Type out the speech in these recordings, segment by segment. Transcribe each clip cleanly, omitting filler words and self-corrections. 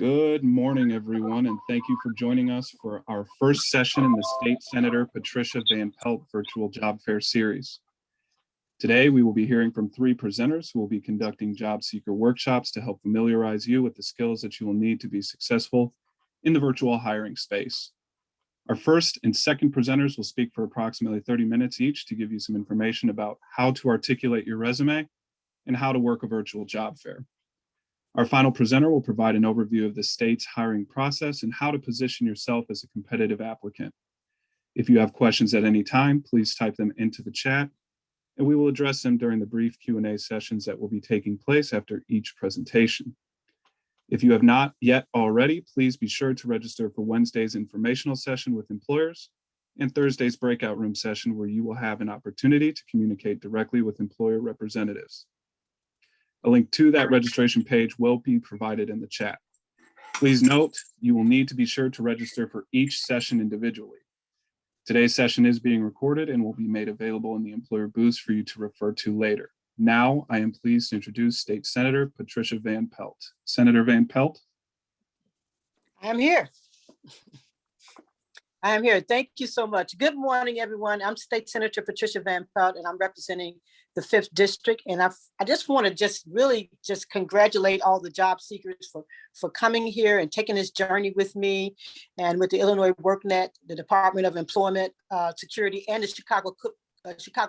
Good morning, everyone, and thank you for joining us for our first session in the State Senator Patricia Van Pelt Virtual Job Fair Series. Today, we will be hearing from three presenters who will be conducting job seeker workshops to help familiarize you with the skills that you will need to be successful in the virtual hiring space. Our first and second presenters will speak for approximately 30 minutes each to give you some information about how to articulate your resume and how to work a virtual job fair. Our final presenter will provide an overview of the state's hiring process and how to position yourself as a competitive applicant. If you have questions at any time, please type them into the chat, and we will address them during the brief Q&A sessions that will be taking place after each presentation. If you have not yet already, please be sure to register for Wednesday's informational session with employers and Thursday's breakout room session, where you will have an opportunity to communicate directly with employer representatives. A link to that registration page will be provided in the chat. Please note, you will need to be sure to register for each session individually. Today's session is being recorded and will be made available in the employer booths for you to refer to later. Now, I am pleased to introduce State Senator Patricia Van Pelt. Senator Van Pelt. I'm here. I am here. Thank you so much. Good morning, everyone. I'm State Senator Patricia Van Pelt, and I'm representing the 5th District. And I just want to really congratulate all the job seekers for coming here and taking this journey with me and with the Illinois WorkNet, the Department of Employment Security, and the Chicago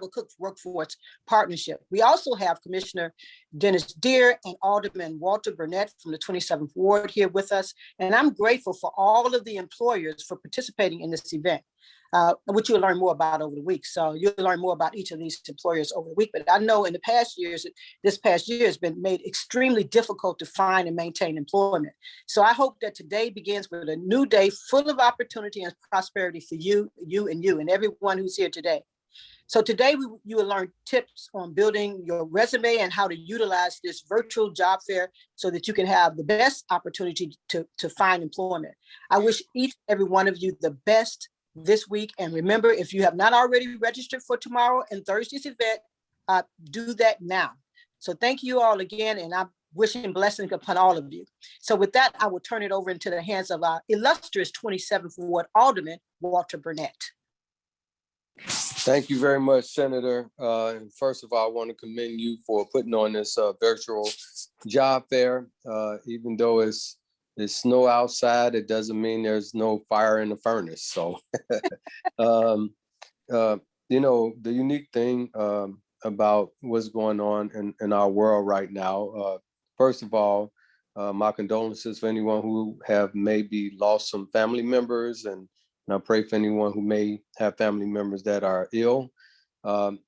Cook Workforce Partnership. We also have Commissioner Dennis Deere and Alderman Walter Burnett from the 27th Ward here with us. And I'm grateful for all of the employers for participating in this event, which you'll learn more about over the week. So you'll learn more about each of these employers over the week. But I know in the past years, this past year has been made extremely difficult to find and maintain employment. So I hope that today begins with a new day full of opportunity and prosperity for you, and everyone who's here today. So today you will learn tips on building your resume and how to utilize this virtual job fair so that you can have the best opportunity to find employment. I wish each and every one of you the best this week. And remember, if you have not already registered for tomorrow and Thursday's event, do that now. So thank you all again, and I'm wishing blessings upon all of you. So with that, I will turn it over into the hands of our illustrious 27th Ward Alderman, Walter Burnett. Thank you very much, Senator. And first of all, I want to commend you for putting on this virtual job fair. Even though it's snow outside, it doesn't mean there's no fire in the furnace. So, you know, the unique thing about what's going on in our world right now, first of all, my condolences for anyone who have maybe lost some family members, and I pray for anyone who may have family members that are ill. But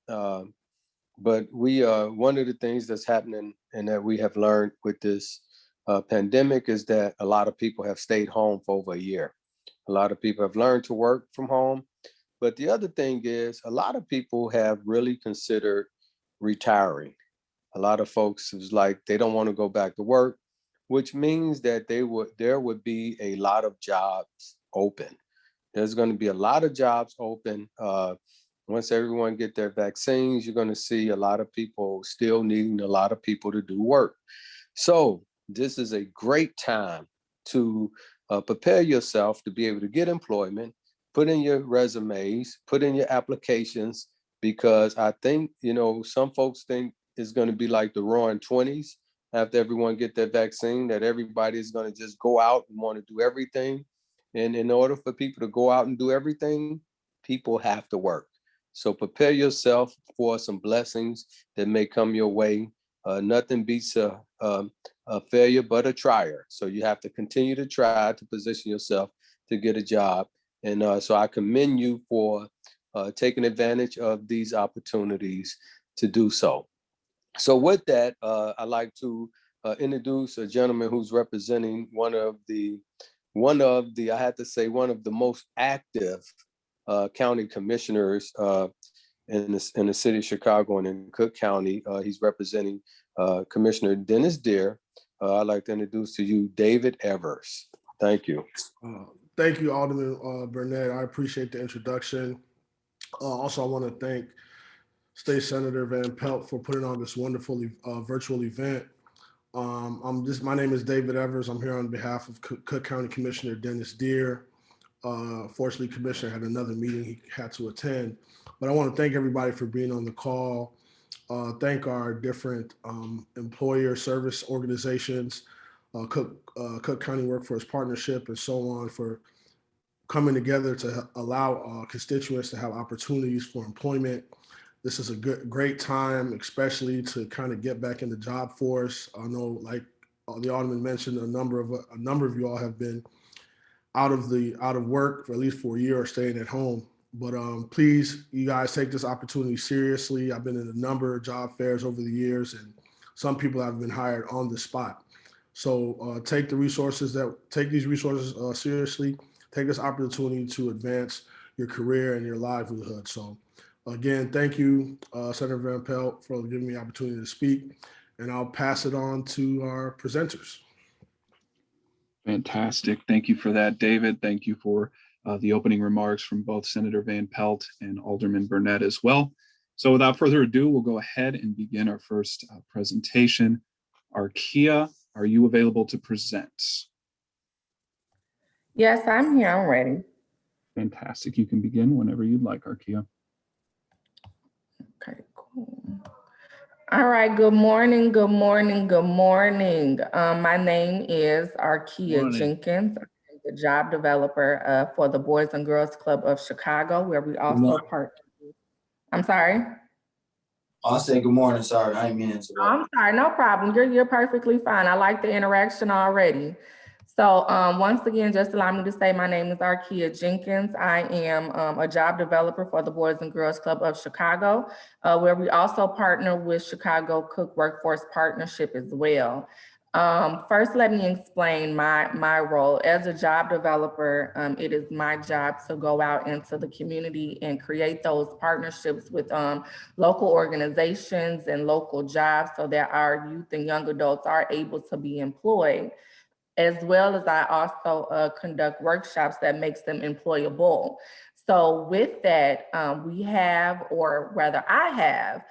one of the things that's happening and that we have learned with this pandemic is that a lot of people have stayed home for over a year. A lot of people have learned to work from home. But the other thing is a lot of people have really considered retiring. A lot of folks is like, they don't want to go back to work, which means that there would be a lot of jobs open. There's going to be a lot of jobs open. Once everyone get their vaccines, you're going to see a lot of people still needing a lot of people to do work. So this is a great time to prepare yourself to be able to get employment, put in your resumes, put in your applications, because I think, you know, some folks think it's going to be like the roaring 20s after everyone get their vaccine, that everybody is going to just go out and want to do everything. And in order for people to go out and do everything, people have to work. So prepare yourself for some blessings that may come your way. Nothing beats a failure but a trier. So you have to continue to try to position yourself to get a job. And so I commend you for taking advantage of these opportunities to do so. So with that, I'd like to introduce a gentleman who's representing one of the most active county commissioners in the city of Chicago and in Cook County. He's representing Commissioner Dennis Deere. I'd like to introduce to you David Evers. Thank you. Thank you, Alderman Burnett. I appreciate the introduction. Also, I want to thank State Senator Van Pelt for putting on this wonderful virtual event. My name is David Evers. I'm here on behalf of Cook County Commissioner Dennis Deere. Fortunately, Commissioner had another meeting he had to attend, but I want to thank everybody for being on the call. Thank our different employer service organizations, Cook County Workforce Partnership, and so on for coming together to allow constituents to have opportunities for employment. This is a great time, especially to kind of get back in the job force. I know, like the Alderman mentioned, a number of you all have been out of work for at least for a year or staying at home. But please, you guys take this opportunity seriously. I've been in a number of job fairs over the years, and some people have been hired on the spot. So take these resources seriously. Take this opportunity to advance your career and your livelihood. So again, thank you, Senator Van Pelt, for giving me the opportunity to speak, and I'll pass it on to our presenters. Fantastic. Thank you for that, David. Thank you for the opening remarks from both Senator Van Pelt and Alderman Burnett as well. So without further ado, we'll go ahead and begin our first presentation. Arkia, are you available to present? Yes, I'm here. I'm ready. Fantastic. You can begin whenever you'd like, Arkia. Okay, cool. All right. Good morning. Good morning. Good morning. My name is Arkia Jenkins. I'm the job developer for the Boys and Girls Club of Chicago, where we also partner. I'm sorry. I'll say good morning. Sorry, I didn't mean to interrupt. I'm sorry. No problem. You're perfectly fine. I like the interaction already. So once again, just allow me to say my name is Arkia Jenkins. I am a job developer for the Boys and Girls Club of Chicago, where we also partner with Chicago Cook Workforce Partnership as well. First, let me explain my role. As a job developer, it is my job to go out into the community and create those partnerships with local organizations and local jobs so that our youth and young adults are able to be employed, as well as I also conduct workshops that makes them employable. So with that, we have, or rather I have,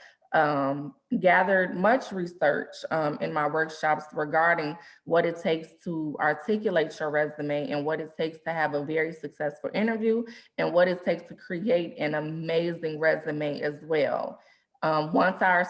gathered much research in my workshops regarding what it takes to articulate your resume and what it takes to have a very successful interview and what it takes to create an amazing resume as well. Once our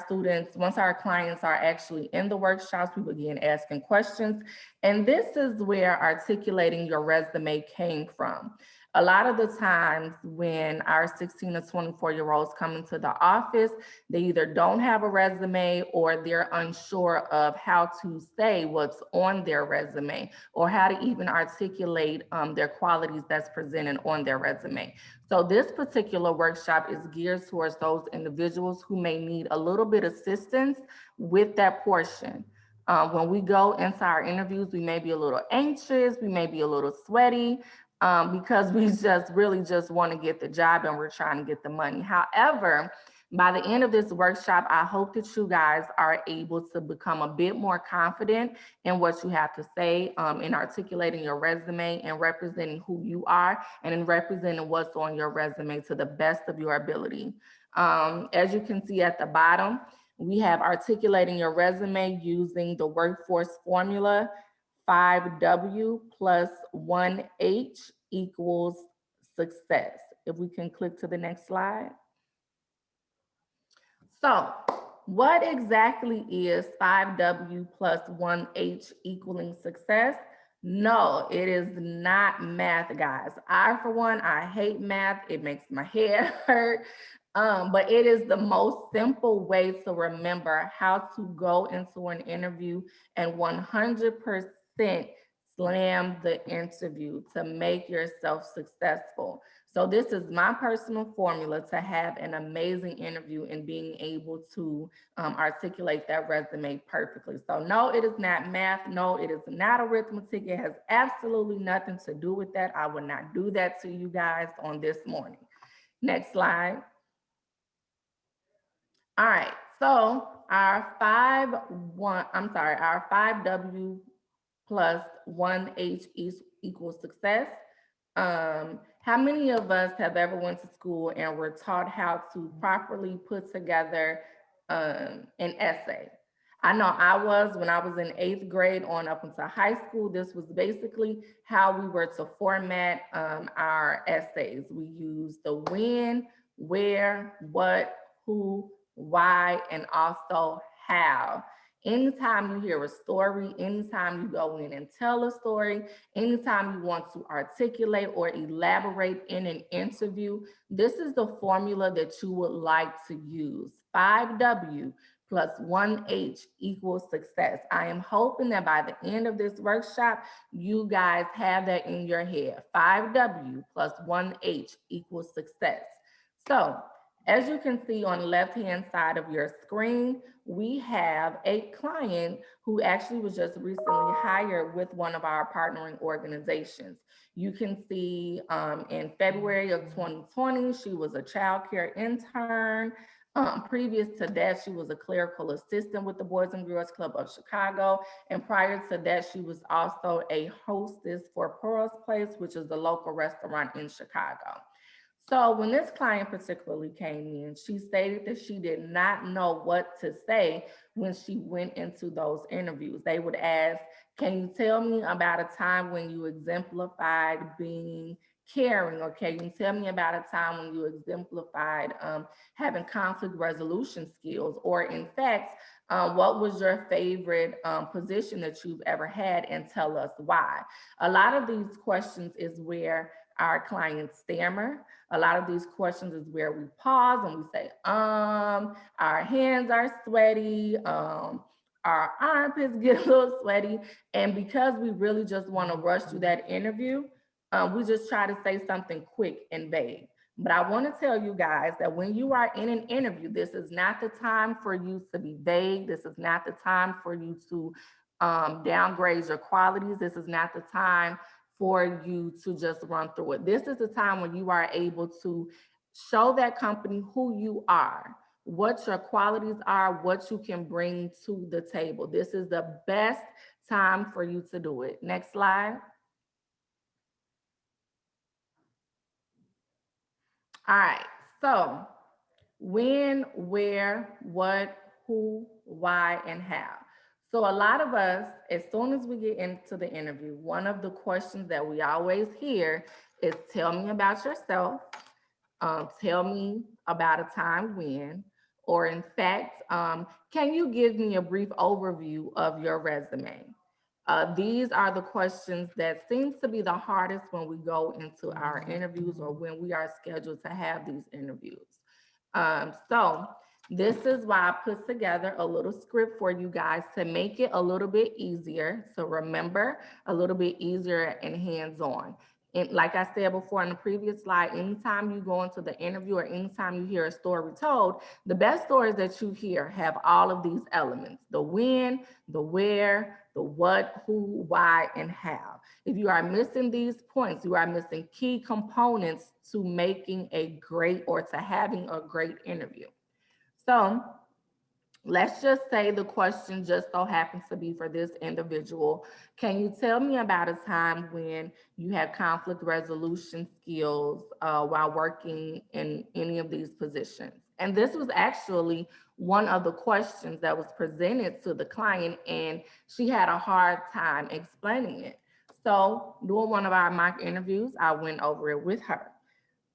clients are actually in the workshops, we begin asking questions. And this is where articulating your resume came from. A lot of the times when our 16 to 24-year-olds come into the office, they either don't have a resume or they're unsure of how to say what's on their resume or how to even articulate their qualities that's presented on their resume. So this particular workshop is geared towards those individuals who may need a little bit of assistance with that portion. When we go into our interviews, we may be a little anxious, we may be a little sweaty, because we really just want to get the job and we're trying to get the money. However, by the end of this workshop, I hope that you guys are able to become a bit more confident in what you have to say, in articulating your resume and representing who you are and in representing what's on your resume to the best of your ability. As you can see at the bottom, we have articulating your resume using the workforce formula. 5W plus 1H equals success. If we can click to the next slide. So what exactly is 5W plus 1H equaling success? No, it is not math, guys. For one, I hate math. It makes my head hurt. But it is the most simple way to remember how to go into an interview and 100% slam the interview to make yourself successful. So this is my personal formula to have an amazing interview and being able to articulate that resume perfectly. So no, it is not math. No, it is not arithmetic. It has absolutely nothing to do with that. I would not do that to you guys on this morning. Next slide. All right, so our 5W plus 1H equals success. How many of us have ever went to school and were taught how to properly put together an essay? I know I was when I was in 8th grade on up into high school. This was basically how we were to format our essays. We used the when, where, what, who, why, and also how. Anytime you hear a story, anytime you go in and tell a story, anytime you want to articulate or elaborate in an interview, this is the formula that you would like to use. 5W plus 1H equals success. I am hoping that by the end of this workshop, you guys have that in your head. 5W plus 1H equals success. So as you can see on the left-hand side of your screen, we have a client who actually was just recently hired with one of our partnering organizations. You can see in February of 2020, she was a child care intern. Previous to that, she was a clerical assistant with the Boys and Girls Club of Chicago. And prior to that, she was also a hostess for Pearl's Place, which is the local restaurant in Chicago. So when this client particularly came in, she stated that she did not know what to say when she went into those interviews. They would ask, can you tell me about a time when you exemplified being caring? Or can you tell me about a time when you exemplified having conflict resolution skills? Or in fact, what was your favorite position that you've ever had, and tell us why? A lot of these questions is where our clients stammer. A lot of these questions is where we pause and we say, our hands are sweaty, our armpits get a little sweaty. And because we really just want to rush through that interview, we just try to say something quick and vague. But I want to tell you guys that when you are in an interview, this is not the time for you to be vague. This is not the time for you to downgrade your qualities. This is not the time for you to just run through it. This is the time when you are able to show that company who you are, what your qualities are, what you can bring to the table. This is the best time for you to do it. Next slide. All right, so when, where, what, who, why, and how. So a lot of us, as soon as we get into the interview, one of the questions that we always hear is, tell me about yourself, tell me about a time when, or in fact, can you give me a brief overview of your resume? These are the questions that seems to be the hardest when we go into our interviews or when we are scheduled to have these interviews. So this is why I put together a little script for you guys to make it a little bit easier. So remember, a little bit easier and hands-on. And like I said before in the previous slide, anytime you go into the interview or anytime you hear a story told, the best stories that you hear have all of these elements: the when, the where, the what, who, why, and how. If you are missing these points, you are missing key components to making a great or to having a great interview. So let's just say the question just so happens to be for this individual. Can you tell me about a time when you had conflict resolution skills while working in any of these positions? And this was actually one of the questions that was presented to the client, and she had a hard time explaining it. So during one of our mock interviews, I went over it with her,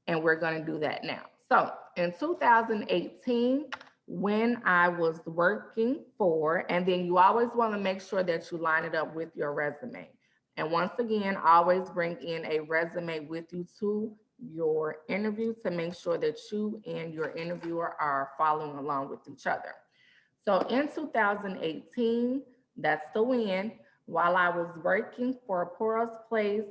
and we're going to do that now. So in 2018, when I was working for, and then you always want to make sure that you line it up with your resume. And once again, always bring in a resume with you to your interview to make sure that you and your interviewer are following along with each other. So in 2018, that's the when, while I was working for Pearl's Place,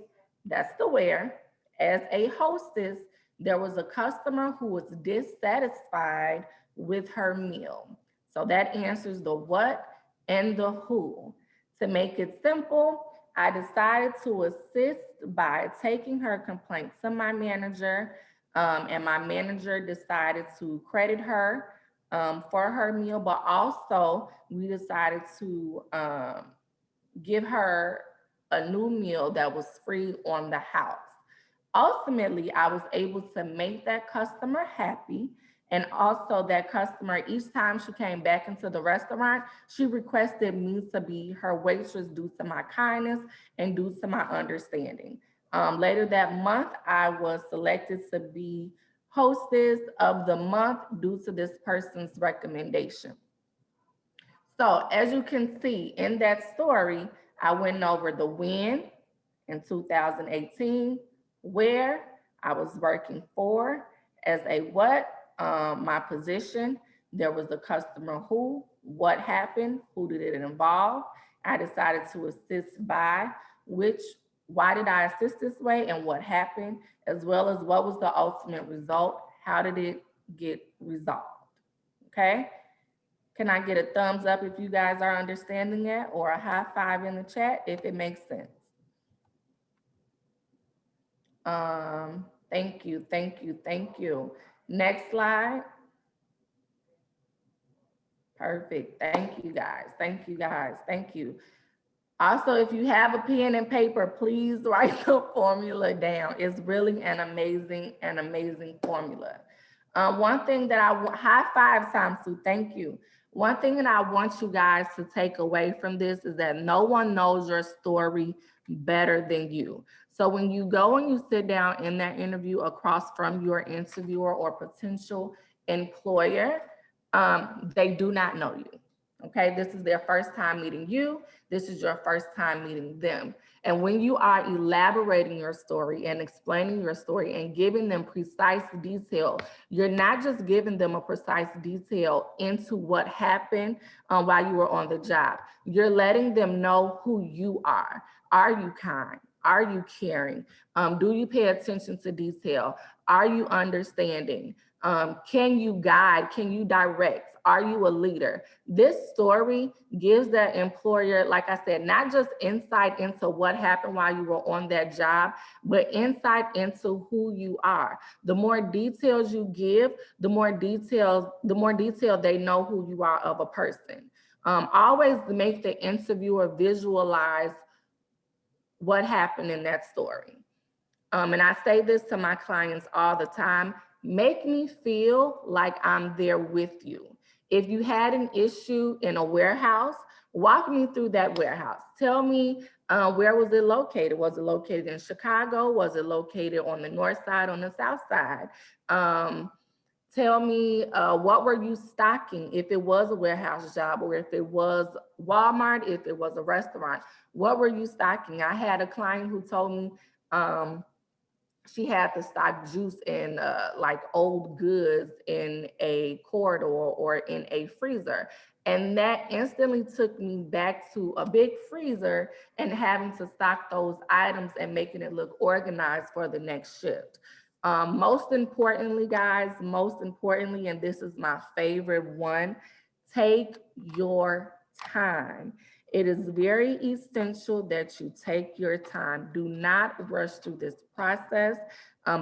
that's the where, as a hostess, there was a customer who was dissatisfied with her meal. So that answers the what and the who. To make it simple, I decided to assist by taking her complaint to my manager, and my manager decided to credit her for her meal, but also we decided to give her a new meal that was free on the house. Ultimately, I was able to make that customer happy, And also that customer, each time she came back into the restaurant, she requested me to be her waitress due to my kindness and due to my understanding. Later that month, I was selected to be hostess of the month due to this person's recommendation. So as you can see in that story, I went over the when in 2018, where I was working for, as a what, my position, there was the customer who, what happened, who did it involve. I decided to assist by which, why did I assist this way and what happened, as well as what was the ultimate result, how did it get resolved, okay? Can I get a thumbs up if you guys are understanding that, or a high five in the chat if it makes sense? Thank you, thank you, thank you. Next slide. Perfect. Thank you guys. Thank you guys. Thank you. Also, if you have a pen and paper, please write the formula down. It's really an amazing formula. One thing that high five times two, thank you. One thing that I want you guys to take away from this is that no one knows your story better than you. So when you go and you sit down in that interview across from your interviewer or potential employer, they do not know you. Okay, this is their first time meeting you. This is your first time meeting them. And when you are elaborating your story and explaining your story and giving them precise detail, you're not just giving them a precise detail into what happened while you were on the job. You're letting them know who you are. Are you kind? Are you caring? Do you pay attention to detail? Are you understanding? Can you guide? Can you direct? Are you a leader? This story gives that employer, like I said, not just insight into what happened while you were on that job, but insight into who you are. The more details you give, the more detail they know who you are of a person. Always make the interviewer visualize what happened in that story. And I say this to my clients all the time, make me feel like I'm there with you. If you had an issue in a warehouse, walk me through that warehouse. Tell me, where was it located? Was it located in Chicago? Was it located on the north side, on the south side? Tell me, what were you stocking if it was a warehouse job, or if it was Walmart, if it was a restaurant, what were you stocking? I had a client who told me she had to stock juice and like old goods in a corridor or in a freezer. And that instantly took me back to a big freezer and having to stock those items and making it look organized for the next shift. Most importantly, guys, and this is my favorite one, take your time. It is very essential that you take your time. Do not rush through this process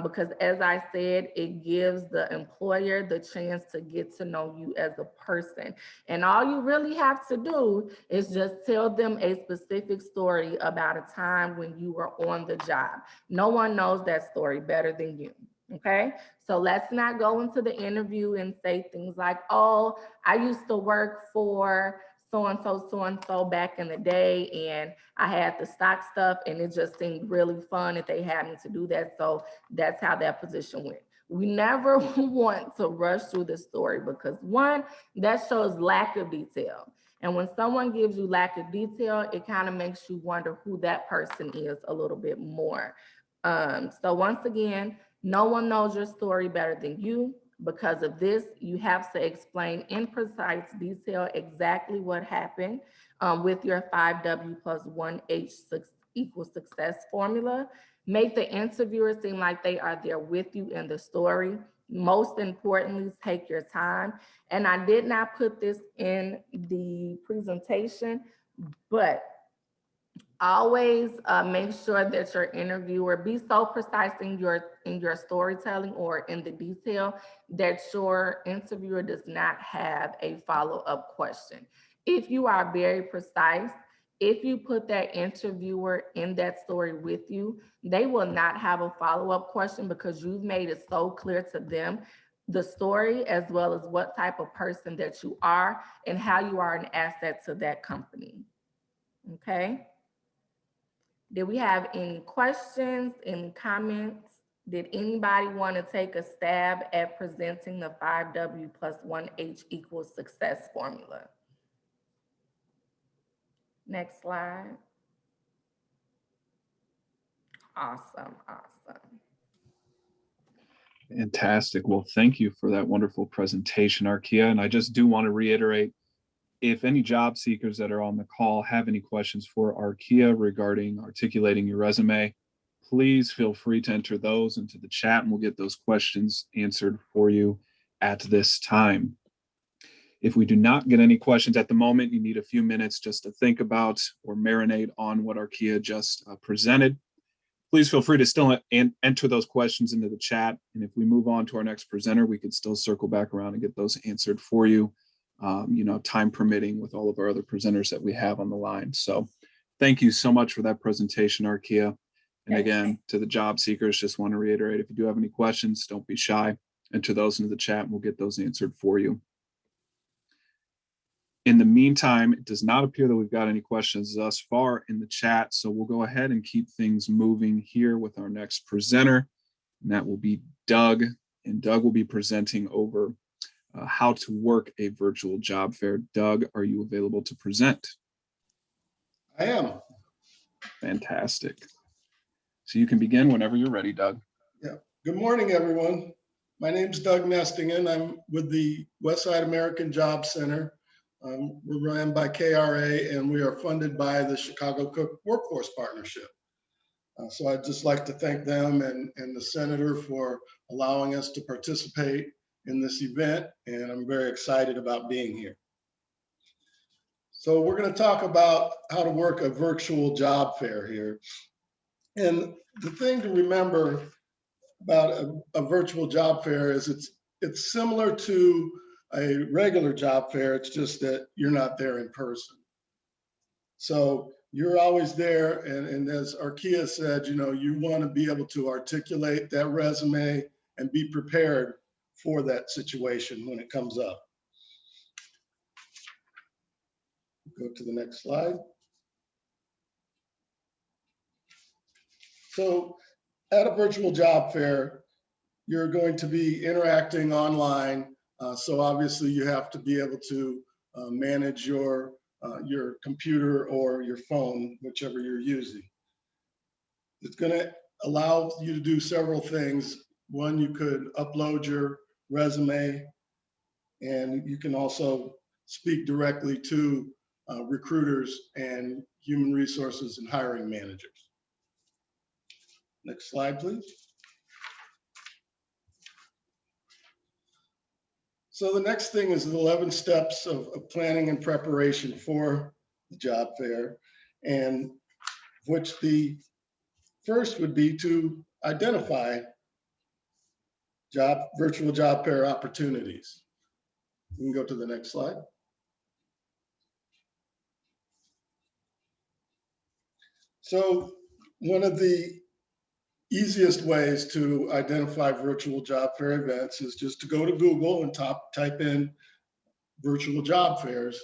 because, as I said, it gives the employer the chance to get to know you as a person. And all you really have to do is just tell them a specific story about a time when you were on the job. No one knows that story better than you. Okay, so let's not go into the interview and say things like, oh, I used to work for so-and-so back in the day, and I had to stock stuff, and it just seemed really fun that they had me to do that. So that's how that position went. We never want to rush through the story because, one, that shows lack of detail. And when someone gives you lack of detail, it kind of makes you wonder who that person is a little bit more. So once again, no one knows your story better than you. Because of this, you have to explain in precise detail exactly what happened with your 5W plus 1H equals success formula. Make the interviewer seem like they are there with you in the story. Most importantly, take your time. And I did not put this in the presentation, but always make sure that your interviewer be so precise in your storytelling or in the detail that your interviewer does not have a follow-up question. If you are very precise, if you put that interviewer in that story with you, they will not have a follow-up question because you've made it so clear to them the story as well as what type of person that you are and how you are an asset to that company. Okay? Did we have any questions, any comments? Did anybody want to take a stab at presenting the 5W plus 1H equals success formula? Next slide. Awesome, awesome. Fantastic. Well, thank you for that wonderful presentation, Arkia. And I just do want to reiterate, if any job seekers that are on the call have any questions for Arkia regarding articulating your resume, please feel free to enter those into the chat and we'll get those questions answered for you at this time. If we do not get any questions at the moment, you need a few minutes just to think about or marinate on what Arkia just presented. Please feel free to still enter those questions into the chat. And if we move on to our next presenter, we could still circle back around and get those answered for you, time permitting with all of our other presenters that we have on the line. So thank you so much for that presentation, Arkia. And again, to the job seekers, just want to reiterate, if you do have any questions, don't be shy. Enter those into the chat and we'll get those answered for you. In the meantime, it does not appear that we've got any questions thus far in the chat, so we'll go ahead and keep things moving here with our next presenter, and that will be Doug. And Doug will be presenting over how to work a virtual job fair. Doug, are you available to present? I am. Fantastic. So you can begin whenever you're ready, Doug. Yeah. Good morning, everyone. My name's Doug Nestingen. I'm with the Westside American Job Center. We're ran by KRA and we are funded by the Chicago Cook Workforce Partnership. So I'd just like to thank them and the Senator for allowing us to participate in this event, and I'm very excited about being here. So we're going to talk about how to work a virtual job fair here. And the thing to remember about a virtual job fair is it's similar to a regular job fair. It's just that you're not there in person. So you're always there. And as Arkia said, you want to be able to articulate that resume and be prepared for that situation when it comes up. Go to the next slide. So at a virtual job fair, you're going to be interacting online. So obviously you have to be able to manage your computer or your phone, whichever you're using. It's going to allow you to do several things. One, you could upload your resume, and you can also speak directly to recruiters and human resources and hiring managers. Next slide, please. So the next thing is the 11 steps of planning and preparation for the job fair, and which the first would be to identify virtual job fair opportunities. We can go to the next slide. So one of the easiest ways to identify virtual job fair events is just to go to Google and type in virtual job fairs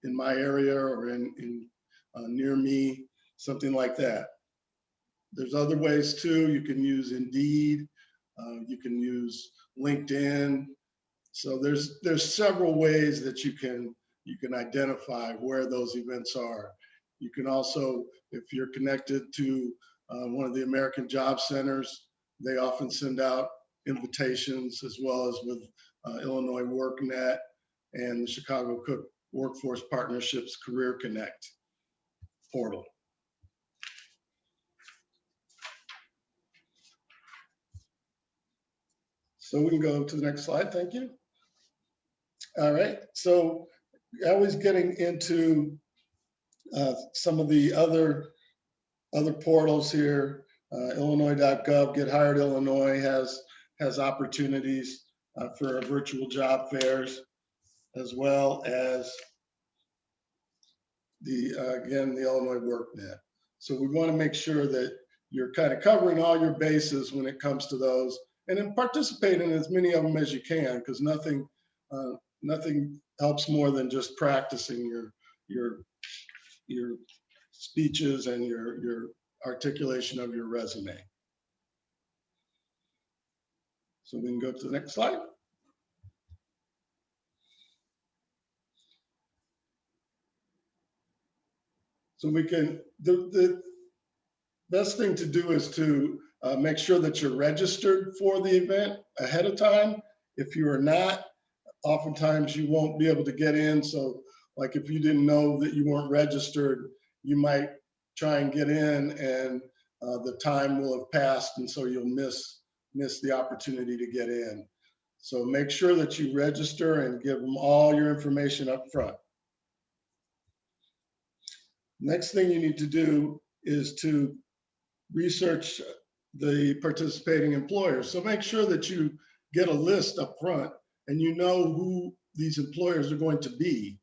in my area or in near me, something like that. There's other ways too. You can use Indeed, you can use LinkedIn. So there's several ways that you can identify where those events are. You can also, if you're connected to one of the American Job Centers, they often send out invitations, as well as with Illinois WorkNet and the Chicago Cook Workforce Partnership's Career Connect portal. So we can go to the next slide, thank you. All right, so I was getting into some of the other portals here. Illinois.gov, Get Hired Illinois has opportunities for virtual job fairs, as well as again, the Illinois WorkNet. So we want to make sure that you're kind of covering all your bases when it comes to those, and then participate in as many of them as you can, because nothing helps more than just practicing your speeches and your articulation of your resume. So we can go to the next slide. So we can, the best thing to do is to make sure that you're registered for the event ahead of time. If you are not, oftentimes you won't be able to get in. So like if you didn't know that you weren't registered, you might try and get in and the time will have passed, and so you'll miss the opportunity to get in. So make sure that you register and give them all your information up front. Next thing you need to do is to research the participating employers. So make sure that you get a list up front and you know who these employers are going to be.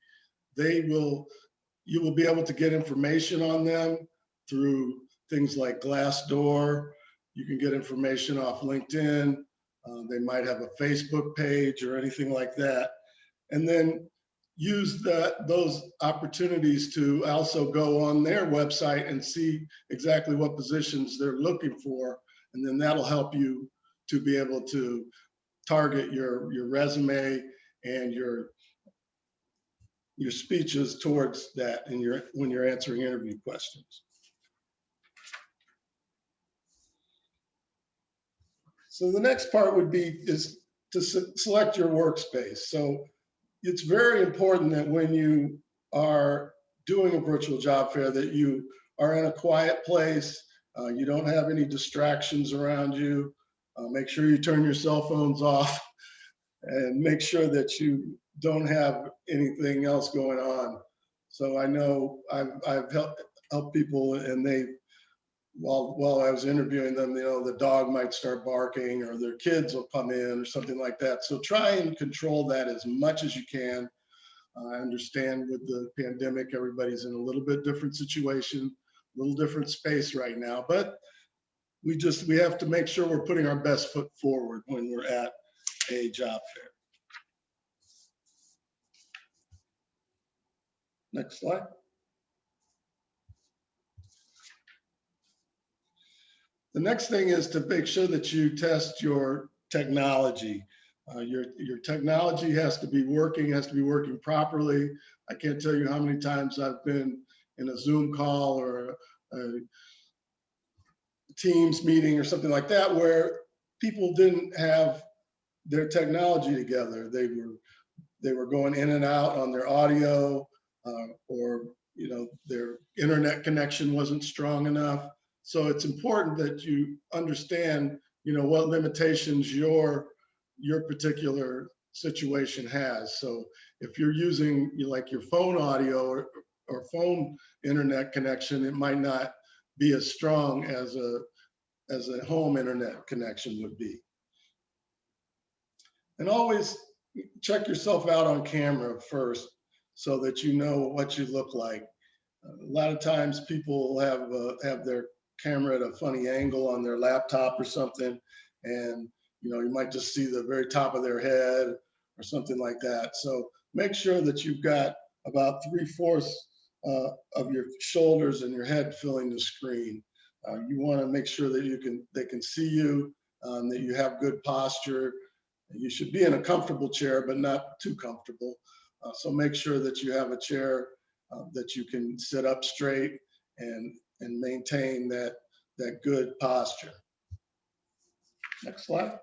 You will be able to get information on them through things like Glassdoor. You can get information off LinkedIn. They might have a Facebook page or anything like that. And then use those opportunities to also go on their website and see exactly what positions they're looking for. And then that'll help you to be able to target your resume and your speeches towards that when you're answering interview questions. So the next part would be is to select your workspace. So it's very important that when you are doing a virtual job fair that you are in a quiet place, you don't have any distractions around you. Make sure you turn your cell phones off and make sure that you don't have anything else going on. So I know I've helped people, and while I was interviewing them, the dog might start barking or their kids will come in or something like that. So try and control that as much as you can. I understand with the pandemic, everybody's in a little bit different situation, a little different space right now, but we have to make sure we're putting our best foot forward when we're at a job fair. Next slide. The next thing is to make sure that you test your technology. Your technology has to be working properly. I can't tell you how many times I've been in a Zoom call or a Teams meeting or something like that where people didn't have their technology together. They were going in and out on their audio, or their internet connection wasn't strong enough. So it's important that you understand, what limitations your particular situation has. So if you're using like your phone audio or phone internet connection, it might not be as strong as a home internet connection would be. And always check yourself out on camera first so that you know what you look like. A lot of times people have their camera at a funny angle on their laptop or something, and you might just see the very top of their head or something like that. So make sure that you've got about 3/4 of your shoulders and your head filling the screen. You want to make sure that they can see you, that you have good posture. You should be in a comfortable chair, but not too comfortable. So make sure that you have a chair that you can sit up straight and maintain that good posture. Next slide.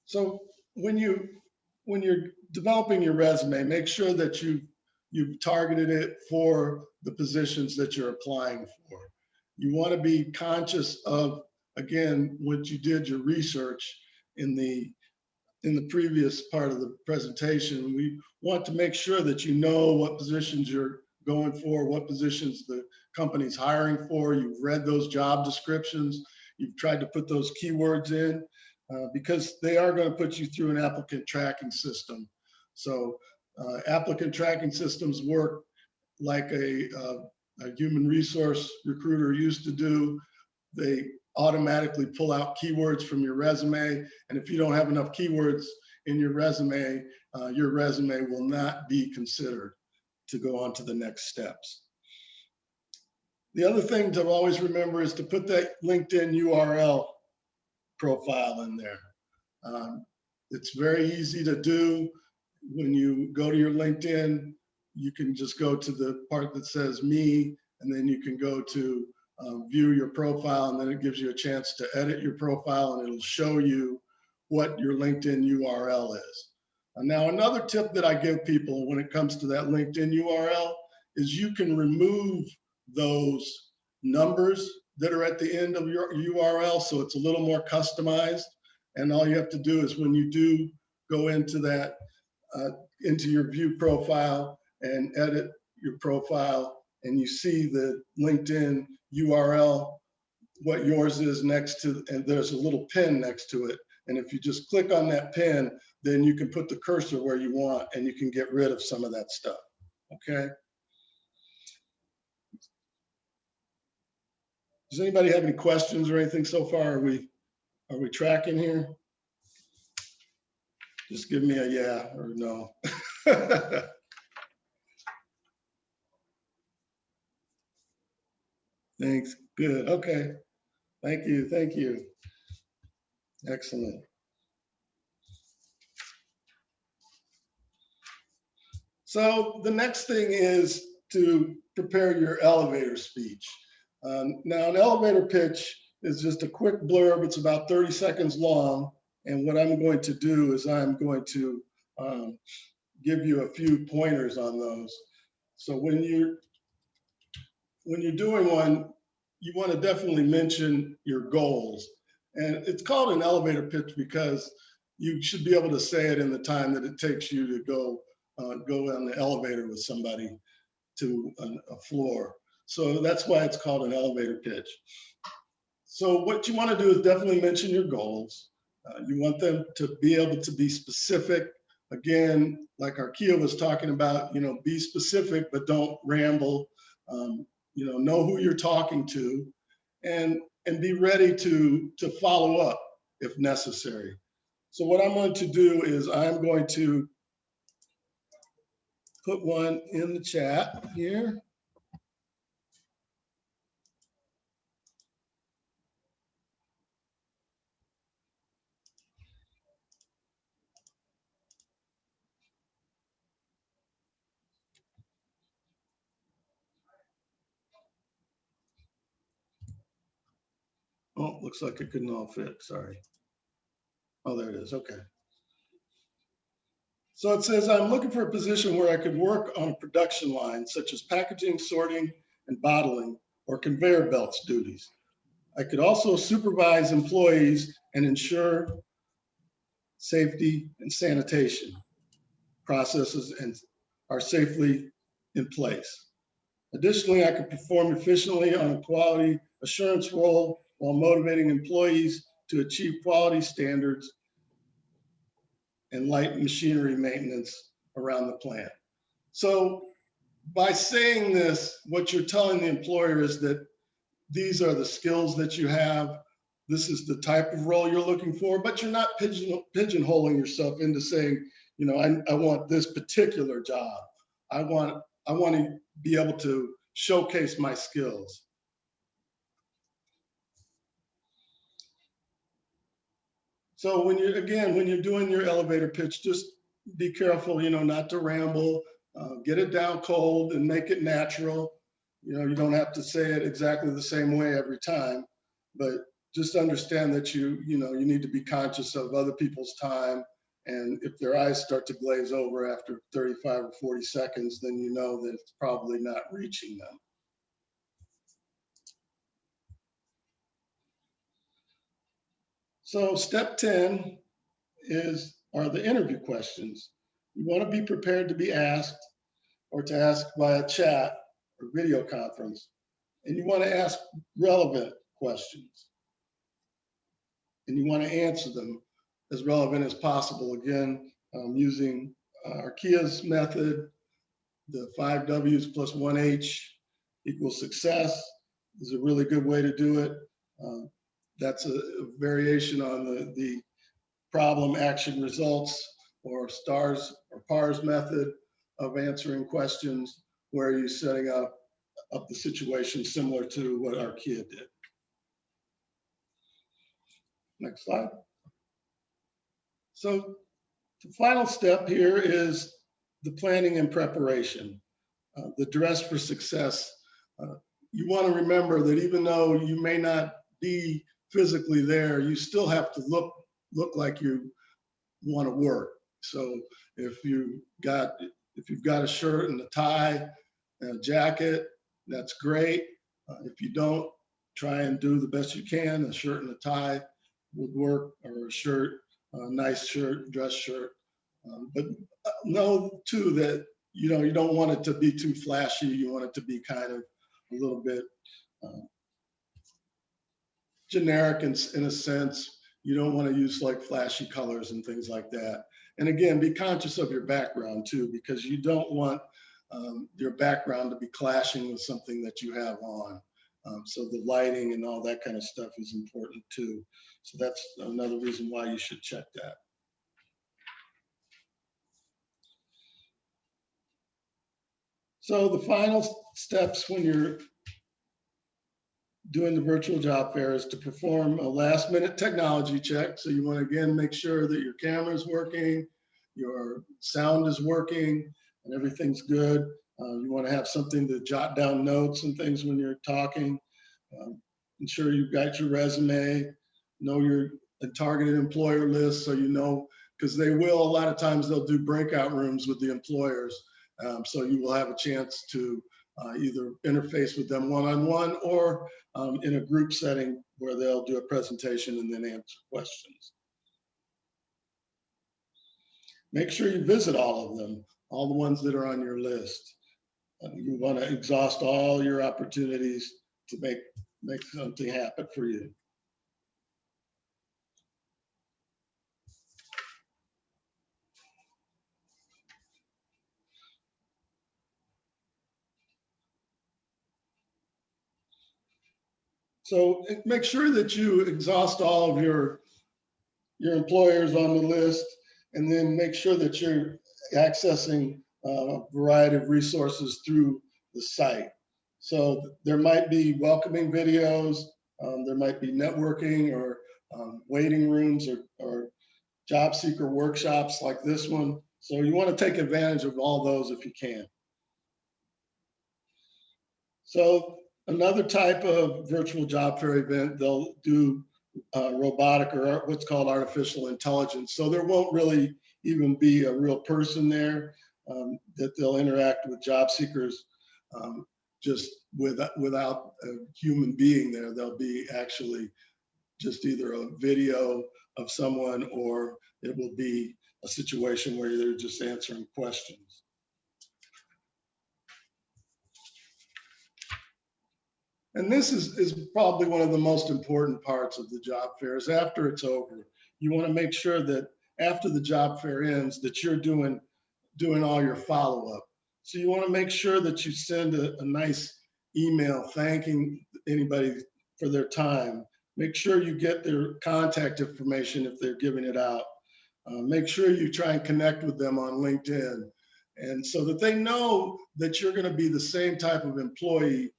So when you're developing your resume, make sure that you've targeted it for the positions that you're applying for. You want to be conscious of, again, what you did your research in the previous part of the presentation. We want to make sure that you know what positions you're going for, what positions the company's hiring for. You've read those job descriptions. You've tried to put those keywords in because they are going to put you through an applicant tracking system. So applicant tracking systems work like a a human resource recruiter used to do. They automatically pull out keywords from your resume. And if you don't have enough keywords in your resume will not be considered to go on to the next steps. The other thing to always remember is to put that LinkedIn URL profile in there. It's very easy to do. When you go to your LinkedIn, you can just go to the part that says me, and then you can go to view your profile, and then it gives you a chance to edit your profile, and it'll show you what your LinkedIn URL is. Now, another tip that I give people when it comes to that LinkedIn URL is you can remove those numbers that are at the end of your URL, so it's a little more customized. And all you have to do is when you do go into that, into your view profile and edit your profile, and you see the LinkedIn URL, what yours is next to, and there's a little pin next to it. And if you just click on that pin, then you can put the cursor where you want and you can get rid of some of that stuff, okay? Does anybody have any questions or anything so far? Are we tracking here? Just give me a yeah or no. Thanks, good, okay. Thank you, thank you. Excellent. So the next thing is to prepare your elevator speech. Now, an elevator pitch is just a quick blurb. It's about 30 seconds long. And what I'm going to do is I'm going to give you a few pointers on those. So when you're doing one, you want to definitely mention your goals. And it's called an elevator pitch because you should be able to say it in the time that it takes you to go on the elevator with somebody to a floor. So that's why it's called an elevator pitch. So what you want to do is definitely mention your goals. You want them to be able to be specific. Again, like Arkia was talking about, be specific, but don't ramble. Know who you're talking to, and be ready to follow up if necessary. So what I'm going to do is I'm going to put one in the chat here. Oh, looks like it couldn't all fit, sorry. Oh, there it is, okay. So it says, I'm looking for a position where I could work on a production line, such as packaging, sorting, and bottling, or conveyor belts duties. I could also supervise employees and ensure safety and sanitation processes are safely in place. Additionally, I could perform efficiently on a quality assurance role while motivating employees to achieve quality standards and light machinery maintenance around the plant. So by saying this, what you're telling the employer is that these are the skills that you have. This is the type of role you're looking for, but you're not pigeonholing yourself into saying, I want this particular job. I want to be able to showcase my skills. So when you're doing your elevator pitch, just be careful, not to ramble, get it down cold and make it natural. You don't have to say it exactly the same way every time, but just understand that you need to be conscious of other people's time. And if their eyes start to glaze over after 35 or 40 seconds, then you know that it's probably not reaching them. So step 10 are the interview questions. You want to be prepared to be asked or to ask via chat or video conference. And you want to ask relevant questions. And you want to answer them as relevant as possible. Again, using Arkia's method, the 5 W's plus 1 H, equals success is a really good way to do it. That's a variation on the problem, action, results, or STARS or PARS method of answering questions, where you're setting up the situation similar to what Arkia did. Next slide. So the final step here is the planning and preparation, the dress for success. You want to remember that even though you may not be physically there, you still have to look like you want to work. So if you've got a shirt and a tie and a jacket, that's great. If you don't, try and do the best you can. A shirt and a tie would work, or a shirt, a nice shirt, dress shirt. But know too that you don't want it to be too flashy. You want it to be kind of a little bit generic in a sense. You don't want to use like flashy colors and things like that. And again, be conscious of your background too, because you don't want your background to be clashing with something that you have on. So the lighting and all that kind of stuff is important too. So that's another reason why you should check that. So the final steps when you're doing the virtual job fair is to perform a last minute technology check. So you want to again make sure that your camera is working, your sound is working, and everything's good. You want to have something to jot down notes and things when you're talking. Ensure you've got your resume, know your targeted employer list, so you know, because a lot of times they'll do breakout rooms with the employers. So you will have a chance to either interface with them one-on-one or in a group setting where they'll do a presentation and then answer questions. Make sure you visit all of them, all the ones that are on your list. You want to exhaust all your opportunities to make something happen for you. So make sure that you exhaust all of your employers on the list, and then make sure that you're accessing a variety of resources through the site. So there might be welcoming videos, there might be networking or waiting rooms or job seeker workshops like this one. So you want to take advantage of all those if you can. So another type of virtual job fair event, they'll do robotic or what's called artificial intelligence. So there won't really even be a real person there, that they'll interact with job seekers just without a human being there. They'll be actually just either a video of someone, or it will be a situation where they're just answering questions. And this is probably one of the most important parts of the job fair. Is after it's over, you want to make sure that after the job fair ends, that you're doing all your follow-up. So you want to make sure that you send a nice email thanking anybody for their time. Make sure you get their contact information if they're giving it out. Make sure you try and connect with them on LinkedIn, and so that they know that you're going to be the same type of employee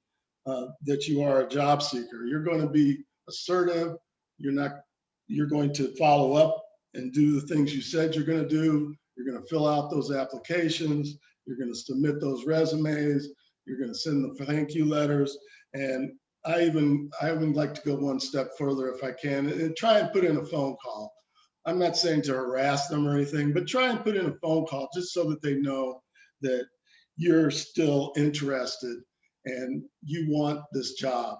that you are a job seeker. You're going to be assertive. You're going to follow up and do the things you said you're going to do. You're going to fill out those applications. You're going to submit those resumes. You're going to send the thank you letters. And I even like to go one step further if I can, and try and put in a phone call. I'm not saying to harass them or anything, but try and put in a phone call just so that they know that you're still interested and you want this job.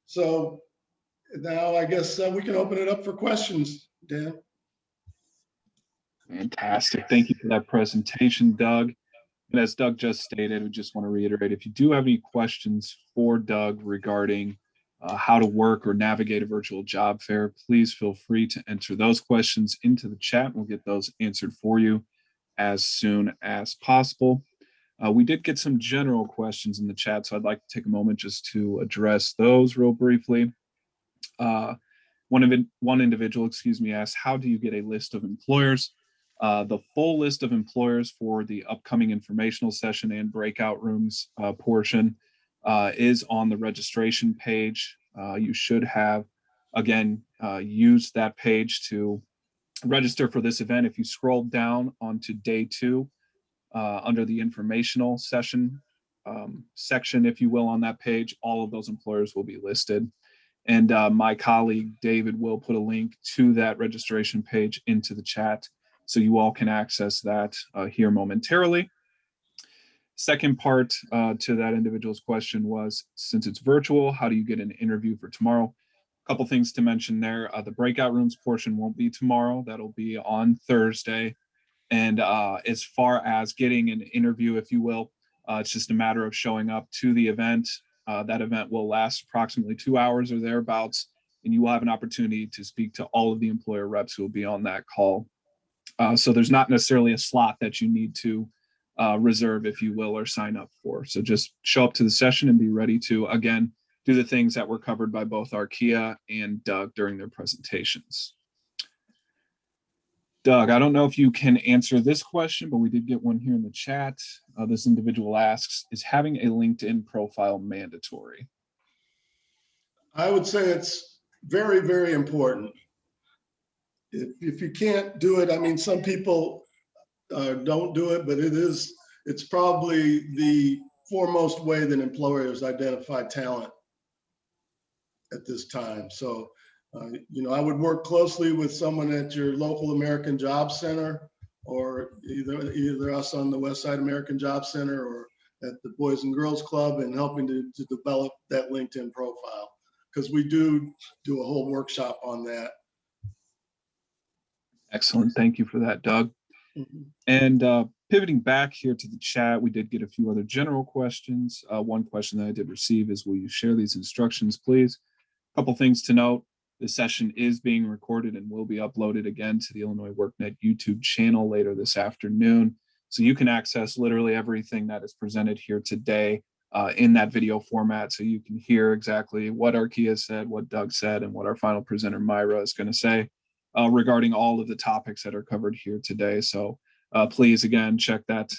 So now I guess we can open it up for questions, Dan. Fantastic. Thank you for that presentation, Doug. And as Doug just stated, we just want to reiterate, if you do have any questions for Doug regarding how to work or navigate a virtual job fair, please feel free to enter those questions into the chat. We'll get those answered for you as soon as possible. We did get some general questions in the chat, so I'd like to take a moment just to address those real briefly. One individual, asked, how do you get a list of employers? The full list of employers for the upcoming informational session and breakout rooms portion is on the registration page. You should have, again, used that page to register for this event. If you scroll down onto day 2, under the informational session section, if you will, on that page, all of those employers will be listed. And my colleague, David, will put a link to that registration page into the chat so you all can access that here momentarily. Second part to that individual's question was, since it's virtual, how do you get an interview for tomorrow? A couple things to mention there. The breakout rooms portion won't be tomorrow. That'll be on Thursday. And as far as getting an interview, if you will, it's just a matter of showing up to the event. That event will last approximately 2 hours or thereabouts, and you will have an opportunity to speak to all of the employer reps who will be on that call. So there's not necessarily a slot that you need to reserve, if you will, or sign up for. So just show up to the session and be ready to, again, do the things that were covered by both Arkia and Doug during their presentations. Doug, I don't know if you can answer this question, but we did get one here in the chat. This individual asks, is having a LinkedIn profile mandatory? I would say it's very, very important. If you can't do it, I mean, some people don't do it, but it's probably the foremost way that employers identify talent at this time. So, I would work closely with someone at your local American Job Center, or either us on the West Side American Job Center or at the Boys and Girls Club, and helping to develop that LinkedIn profile, because we do a whole workshop on that. Excellent. Thank you for that, Doug. Mm-hmm. And pivoting back here to the chat, we did get a few other general questions. One question that I did receive is, will you share these instructions, please? A couple things to note. This session is being recorded and will be uploaded again to the Illinois WorkNet YouTube channel later this afternoon. So you can access literally everything that is presented here today in that video format. So you can hear exactly what Arkia said, what Doug said, and what our final presenter, Myra, is going to say regarding all of the topics that are covered here today. So please, again, check that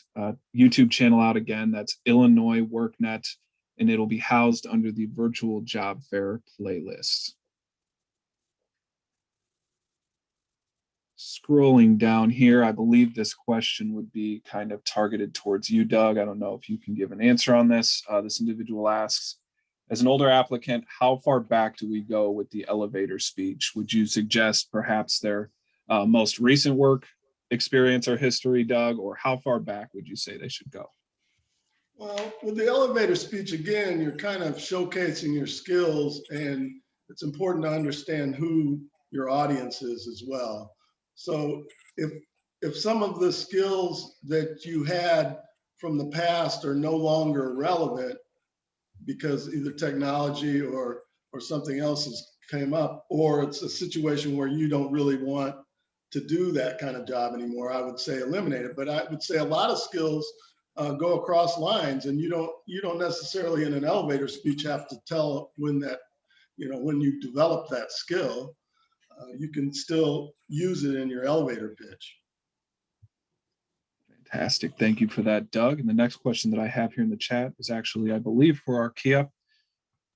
YouTube channel out again. That's Illinois WorkNet, and it'll be housed under the virtual job fair playlist. Scrolling down here, I believe this question would be kind of targeted towards you, Doug. I don't know if you can give an answer on this. This individual asks, as an older applicant, how far back do we go with the elevator speech? Would you suggest perhaps their most recent work experience or history, Doug, or how far back would you say they should go? Well, with the elevator speech, again, you're kind of showcasing your skills, and it's important to understand who your audience is as well. So if some of the skills that you had from the past are no longer relevant because either technology or something else has came up, or it's a situation where you don't really want to do that kind of job anymore, I would say eliminate it. But I would say a lot of skills go across lines, and you don't necessarily in an elevator speech have to tell when that, when you develop that skill. You can still use it in your elevator pitch. Fantastic. Thank you for that, Doug. And the next question that I have here in the chat is actually, I believe, for Arkia.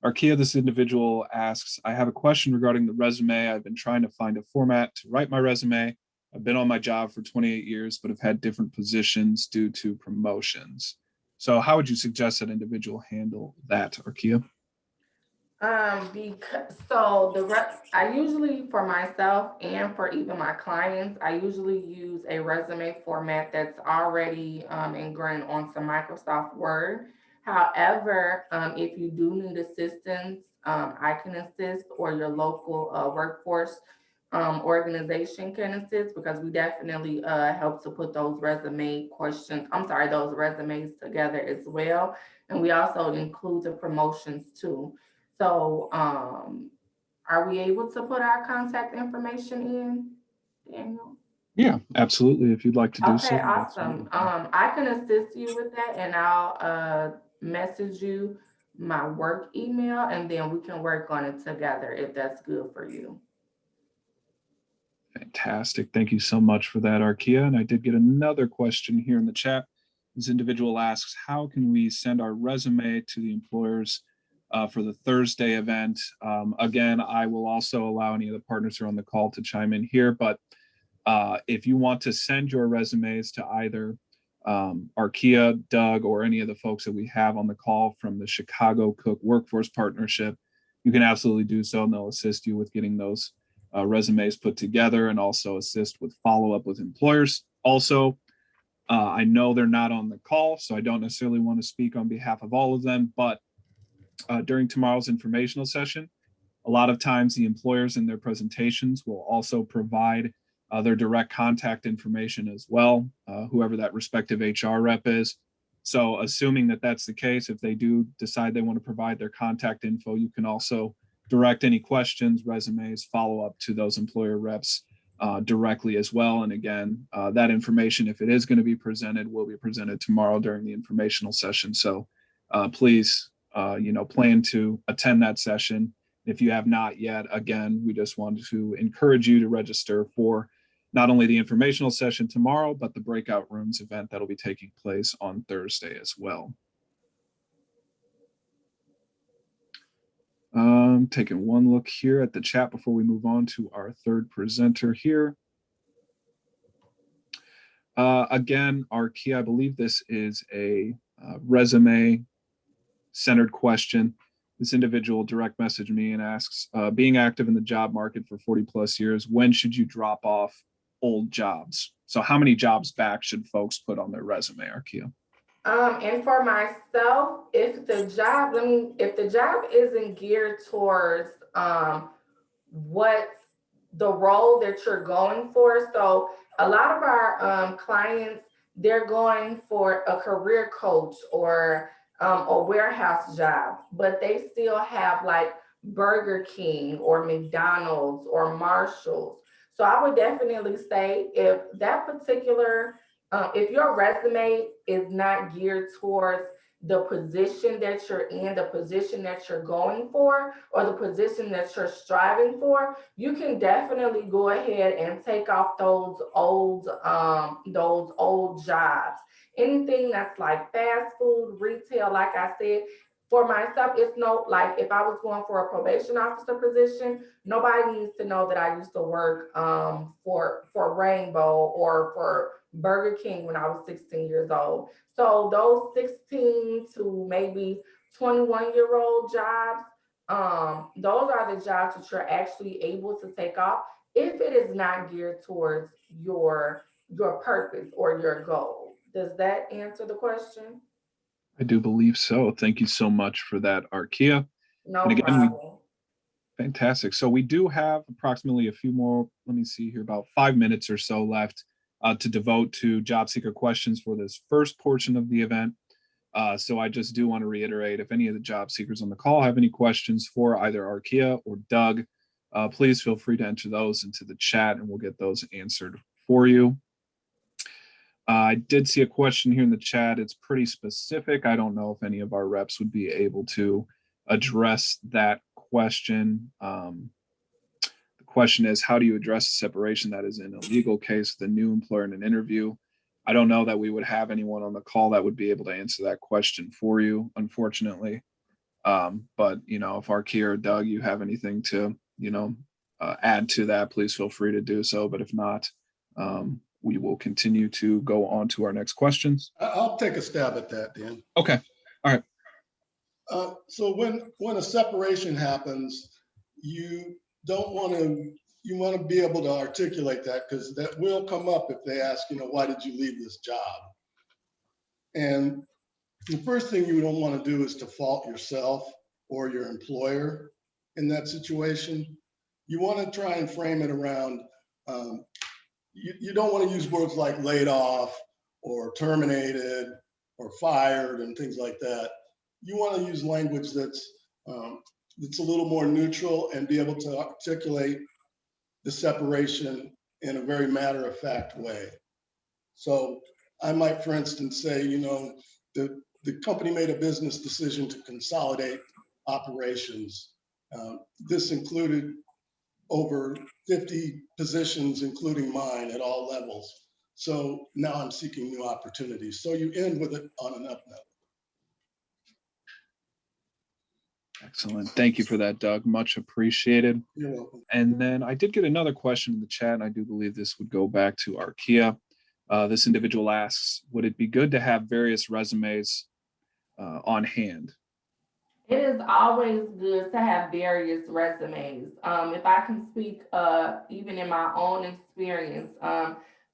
Arkia, this individual asks, I have a question regarding the resume. I've been trying to find a format to write my resume. I've been on my job for 28 years, but have had different positions due to promotions. So how would you suggest that individual handle that, Arkia? I usually, for myself and for even my clients, I usually use a resume format that's already ingrained onto Microsoft Word. However, if you do need assistance, I can assist, or your local workforce organization can assist, because we definitely help to put those resumes together as well. And we also include the promotions too. So are we able to put our contact information in, Daniel? Yeah, absolutely. If you'd like to do so. Okay, awesome. I can assist you with that, and I'll message you my work email, and then we can work on it together if that's good for you. Fantastic. Thank you so much for that, Arkia. And I did get another question here in the chat. This individual asks, how can we send our resume to the employers for the Thursday event? Again, I will also allow any of the partners who are on the call to chime in here, but if you want to send your resumes to either Arkia, Doug, or any of the folks that we have on the call from the Chicago Cook Workforce Partnership, you can absolutely do so, and they'll assist you with getting those resumes put together and also assist with follow-up with employers. Also, I know they're not on the call, so I don't necessarily want to speak on behalf of all of them, but during tomorrow's informational session, a lot of times the employers in their presentations will also provide their direct contact information as well, whoever that respective HR rep is. So assuming that that's the case, if they do decide they want to provide their contact info, you can also direct any questions, resumes, follow up to those employer reps directly as well. And again, that information, if it is going to be presented, will be presented tomorrow during the informational session. So please, plan to attend that session. If you have not yet, again, we just wanted to encourage you to register for not only the informational session tomorrow, but the breakout rooms event that'll be taking place on Thursday as well. Taking one look here at the chat before we move on to our third presenter here. Again, Arkia, I believe this is a resume-centered question. This individual direct messaged me and asks, being active in the job market for 40 plus years, when should you drop off old jobs? So how many jobs back should folks put on their resume, Arkia? And for myself, if the job isn't geared towards what the role that you're going for. So a lot of our clients, they're going for a career coach or a warehouse job, but they still have like Burger King or McDonald's or Marshall's. So I would definitely say if that particular if your resume is not geared towards the position that you're in, the position that you're going for, or the position that you're striving for, you can definitely go ahead and take off those old jobs. Anything that's like fast food, retail, like I said, for myself, it's no, like if I was going for a probation officer position, nobody needs to know that I used to work for Rainbow or for Burger King when I was 16 years old. So those 16 to maybe 21-year-old jobs, those are the jobs that you're actually able to take off if it is not geared towards your purpose or your goal. Does that answer the question? I do believe so. Thank you so much for that, Arkia. No and again, problem. Fantastic. So we do have approximately a few more, let me see here, about 5 minutes or so left to devote to job seeker questions for this first portion of the event. So I just do want to reiterate, if any of the job seekers on the call have any questions for either Arkia or Doug, please feel free to enter those into the chat and we'll get those answered for you. I did see a question here in the chat. It's pretty specific. I don't know if any of our reps would be able to address that question. The question is, how do you address the separation that is in a legal case with a new employer in an interview? I don't know that we would have anyone on the call that would be able to answer that question for you, unfortunately. But, if Arkia or Doug, you have anything to, add to that, please feel free to do so. But if not, we will continue to go on to our next questions. I'll take a stab at that, Dan. Okay. All right. So when a separation happens, you want to be able to articulate that, because that will come up if they ask, why did you leave this job? And the first thing you don't want to do is to fault yourself or your employer in that situation. You want to try and frame it around, you don't want to use words like laid off or terminated or fired and things like that. You want to use language that's that's a little more neutral and be able to articulate the separation in a very matter-of-fact way. So I might, for instance, say, the company made a business decision to consolidate operations. This included over 50 positions, including mine at all levels. So now I'm seeking new opportunities. So you end with it on an up note. Excellent. Thank you for that, Doug. Much appreciated. You're welcome. And then I did get another question in the chat, and I do believe this would go back to Arkia. This individual asks, would it be good to have various resumes on hand? It is always good to have various resumes. If I can speak, even in my own experience,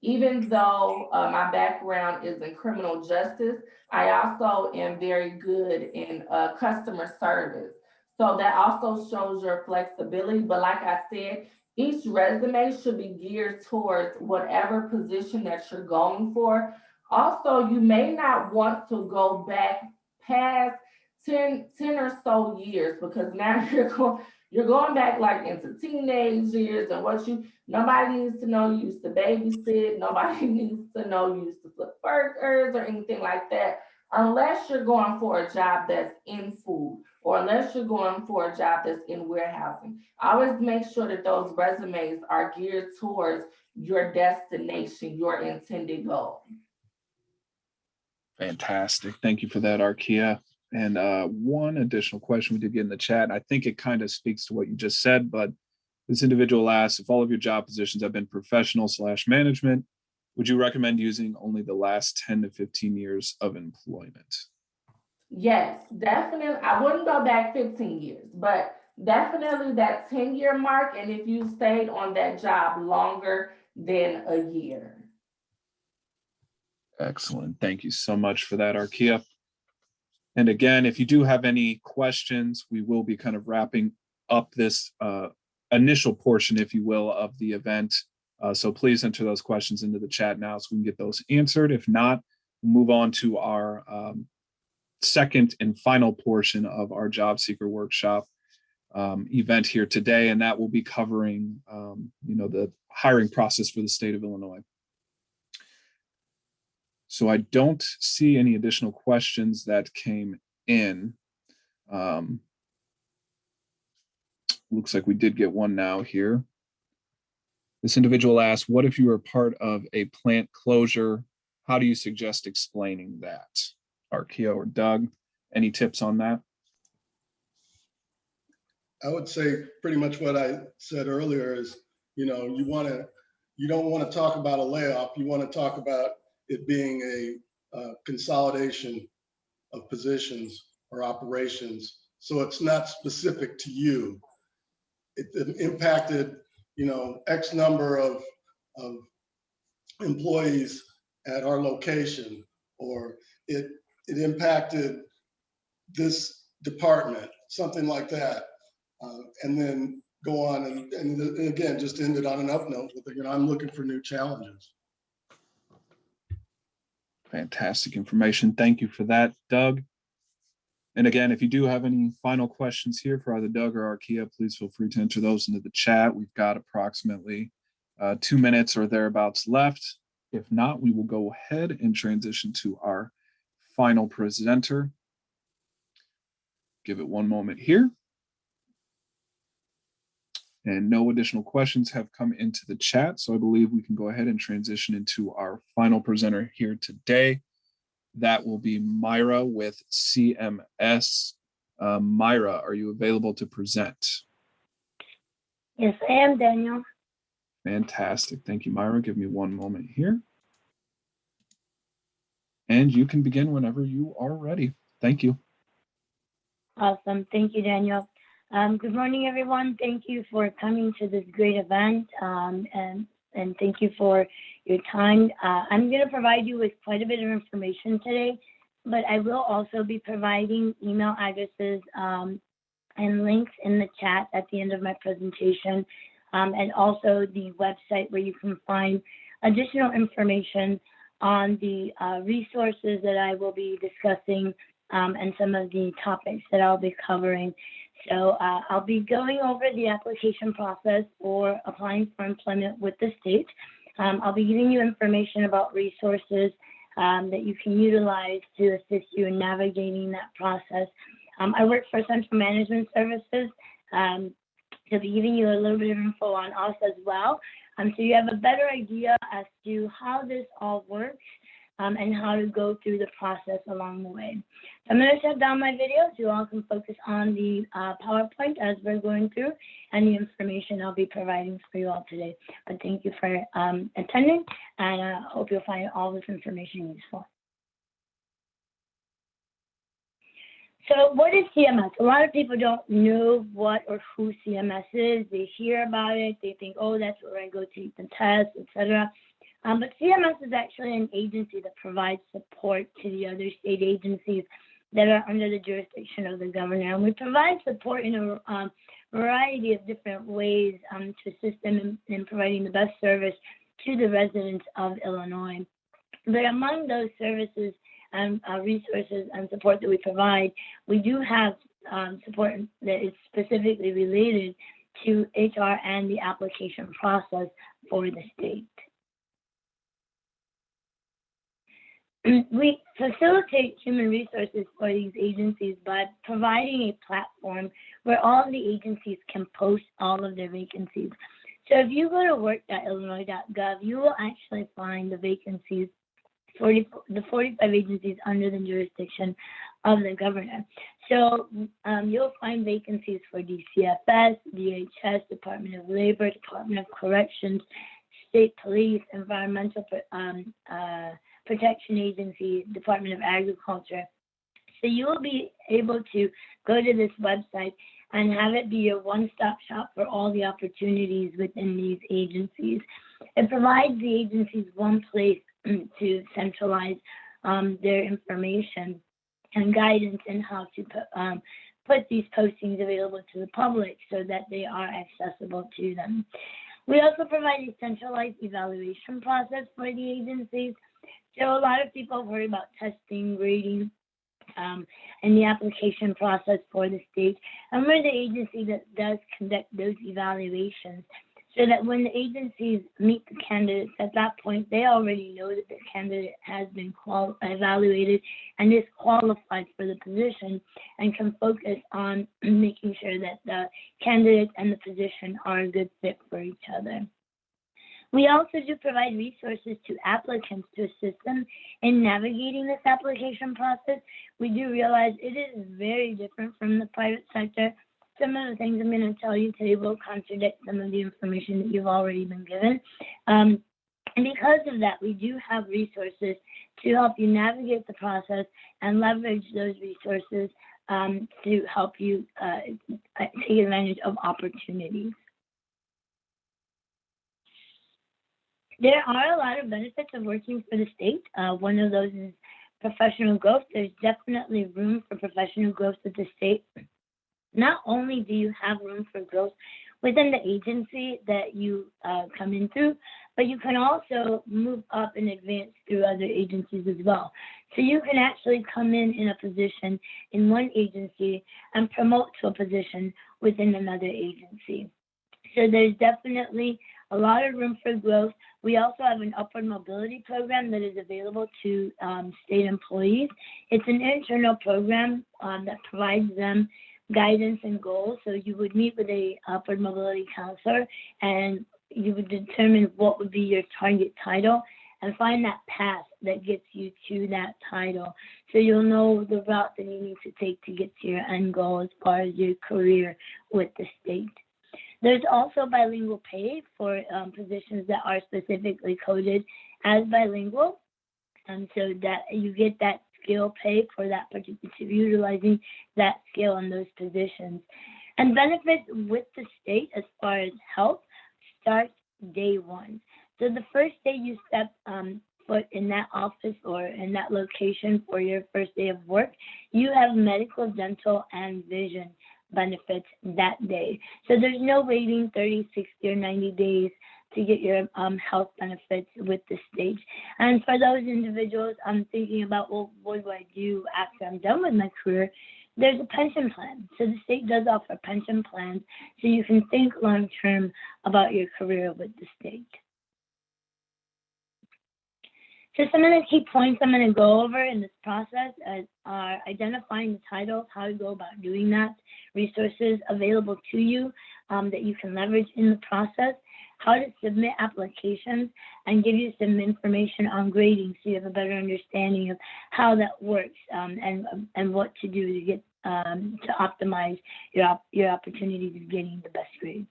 even though my background is in criminal justice, I also am very good in customer service. So that also shows your flexibility. But like I said, each resume should be geared towards whatever position that you're going for. Also, you may not want to go back past 10 or so years, because now you're going back like into teenage years, and nobody needs to know you used to babysit, nobody needs to know you used to flip burgers or anything like that, unless you're going for a job that's in food, or unless you're going for a job that's in warehousing. Always make sure that those resumes are geared towards your destination, your intended goal. Fantastic. Thank you for that, Arkia. And one additional question we did get in the chat, I think it kind of speaks to what you just said, but this individual asks, if all of your job positions have been professional/management, would you recommend using only the last 10 to 15 years of employment? Yes, definitely. I wouldn't go back 15 years, but definitely that 10-year mark, and if you stayed on that job longer than a year. Excellent. Thank you so much for that, Arkia. And again, if you do have any questions, we will be kind of wrapping up this initial portion, if you will, of the event. So please enter those questions into the chat now so we can get those answered. If not, we'll move on to our second and final portion of our job seeker workshop event here today, and that will be covering the hiring process for the state of Illinois. So I don't see any additional questions that came in. Looks like we did get one now here. This individual asked, what if you were part of a plant closure? How do you suggest explaining that? Arkia or Doug, any tips on that? I would say pretty much what I said earlier is, you don't want to talk about a layoff. You want to talk about it being a consolidation of positions or operations. So it's not specific to you. It impacted, X number of employees at our location, or it impacted this department, something like that. And then go on and again, just ended on an up note with, I'm looking for new challenges. Fantastic information. Thank you for that, Doug. And again, if you do have any final questions here for either Doug or Arkia, please feel free to enter those into the chat. We've got approximately 2 minutes or thereabouts left. If not, we will go ahead and transition to our final presenter. Give it one moment here. And no additional questions have come into the chat, so I believe we can go ahead and transition into our final presenter here today. That will be Myra with CMS. Myra, are you available to present? Yes, I am, Daniel. Fantastic. Thank you, Myra. Give me one moment here. And you can begin whenever you are ready. Thank you. Awesome. Thank you, Daniel. Good morning, everyone. Thank you for coming to this great event, and thank you for your time. I'm going to provide you with quite a bit of information today, but I will also be providing email addresses and links in the chat at the end of my presentation, and also the website where you can find additional information on the resources that I will be discussing and some of the topics that I'll be covering. So I'll be going over the application process for applying for employment with the state. I'll be giving you information about resources that you can utilize to assist you in navigating that process. I work for Central Management Services, so be giving you a little bit of info on us as well. So you have a better idea as to how this all works and how to go through the process along the way. So I'm going to shut down my video so you all can focus on the PowerPoint as we're going through and the information I'll be providing for you all today. But thank you for attending, and I hope you'll find all this information useful. So what is CMS? A lot of people don't know what or who CMS is. They hear about it. They think, oh, that's where I go to take the test, etc. But CMS is actually an agency that provides support to the other state agencies that are under the jurisdiction of the governor. And we provide support in a variety of different ways to assist them in providing the best service to the residents of Illinois. But among those services and resources and support that we provide, we do have support that is specifically related to HR and the application process for the state. We facilitate human resources for these agencies by providing a platform where all of the agencies can post all of their vacancies. So if you go to work.illinois.gov, you will actually find the vacancies for the 45 agencies under the jurisdiction of the governor. So you'll find vacancies for DCFS, DHS, Department of Labor, Department of Corrections, State Police, Environmental Protection Agency, Department of Agriculture. So you will be able to go to this website and have it be your one-stop shop for all the opportunities within these agencies. It provides the agencies one place to centralize their information and guidance in how to put these postings available to the public so that they are accessible to them. We also provide a centralized evaluation process for the agencies. So a lot of people worry about testing, grading, and the application process for the state. And we're the agency that does conduct those evaluations so that when the agencies meet the candidates at that point, they already know that the candidate has been evaluated and is qualified for the position and can focus on making sure that the candidate and the position are a good fit for each other. We also do provide resources to applicants to assist them in navigating this application process. We do realize it is very different from the private sector. Some of the things I'm going to tell you today will contradict some of the information that you've already been given. And because of that, we do have resources to help you navigate the process and leverage those resources to help you take advantage of opportunities. There are a lot of benefits of working for the state. One of those is professional growth. There's definitely room for professional growth with the state. Not only do you have room for growth within the agency that you come in through, but you can also move up and advance through other agencies as well. So you can actually come in a position in one agency and promote to a position within another agency. So there's definitely a lot of room for growth. We also have an upward mobility program that is available to state employees. It's an internal program that provides them guidance and goals. So you would meet with a upward mobility counselor and you would determine what would be your target title and find that path that gets you to that title. So you'll know the route that you need to take to get to your end goal as far as your career with the state. There's also bilingual pay for positions that are specifically coded as bilingual. And so that you get that skill pay for that particular, utilizing that skill in those positions. And benefits with the state as far as health starts day one. So the first day you step foot in that office or in that location for your first day of work, you have medical, dental, and vision benefits that day. So there's no waiting 30, 60, or 90 days to get your health benefits with the state. And for those individuals thinking about, well, what do I do after I'm done with my career? there's a pension plan. So the state does offer pension plans, so you can think long-term about your career with the state. So some of the key points I'm going to go over in this process are identifying the titles, how to go about doing that, resources available to you that you can leverage in the process, how to submit applications, and give you some information on grading so you have a better understanding of how that works and what to do to get to optimize your opportunities of getting the best grade.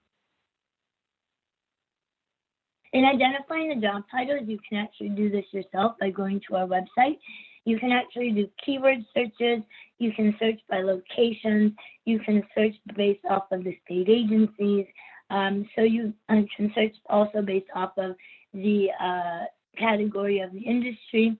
In identifying the job titles, you can actually do this yourself by going to our website. You can actually do keyword searches. You can search by locations. You can search based off of the state agencies. So you can search also based off of the category of the industry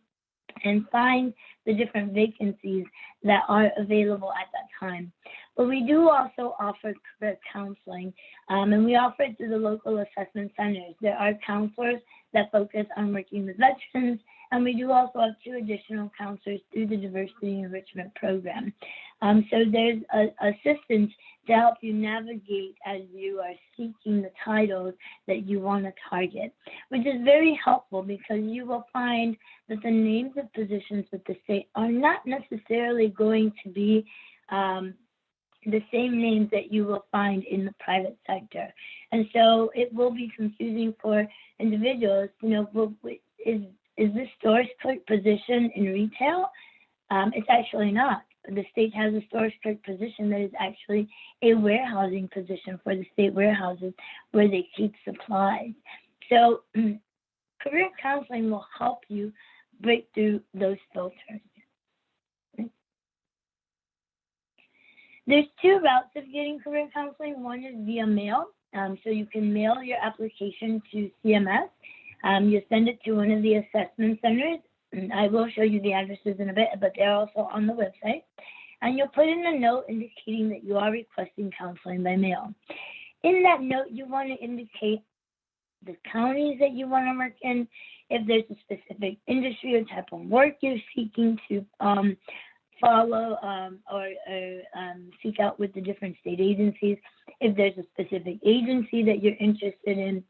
and find the different vacancies that are available at that time. But we do also offer career counseling, and we offer it through the local assessment centers. There are counselors that focus on working with veterans, and we do also have 2 additional counselors through the diversity enrichment program. So there's assistance to help you navigate as you are seeking the titles that you want to target, which is very helpful because you will find that the names of positions with the state are not necessarily going to be the same names that you will find in the private sector. And so it will be confusing for individuals, you know, well, is this storage clerk position in retail? It's actually not. The state has a storage clerk position that is actually a warehousing position for the state warehouses where they keep supplies. So career counseling will help you break through those filters. There's 2 routes of getting career counseling. One is via mail. So you can mail your application to CMS. You send it to one of the assessment centers. I will show you the addresses in a bit, but they're also on the website. And you'll put in a note indicating that you are requesting counseling by mail. In that note, you want to indicate the counties that you want to work in, if there's a specific industry or type of work you're seeking to follow or seek out with the different state agencies, if there's a specific agency that you're interested in.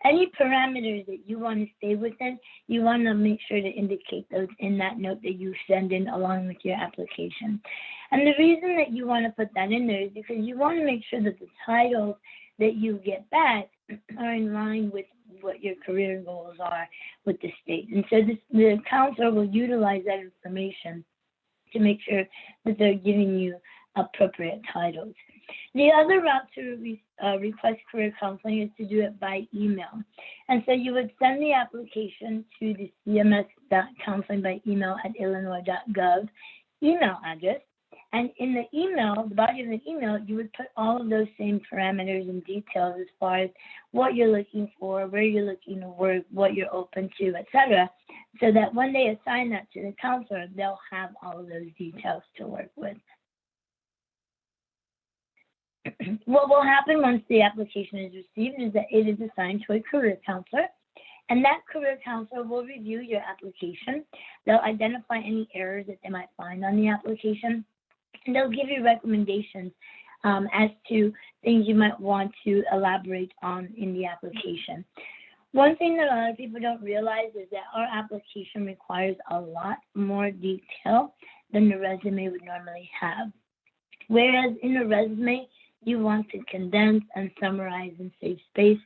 Any parameters that you want to stay within, you want to make sure to indicate those in that note that you send in along with your application. And the reason that you want to put that in there is because you want to make sure that the titles that you get back are in line with what your career goals are with the state. And so the counselor will utilize that information to make sure that they're giving you appropriate titles. The other route to request career counseling is to do it by email. And so you would send the application to the cms.counselingbyemail@illinois.gov email address. And in the email, the body of the email, you would put all of those same parameters and details as far as what you're looking for, where you're looking to work, what you're open to, etc. So that when they assign that to the counselor, they'll have all of those details to work with. What will happen once the application is received is that it is assigned to a career counselor, and that career counselor will review your application. They'll identify any errors that they might find on the application, and they'll give you recommendations as to things you might want to elaborate on in the application. One thing that a lot of people don't realize is that our application requires a lot more detail than the resume would normally have. Whereas in a resume, you want to condense and summarize and save space.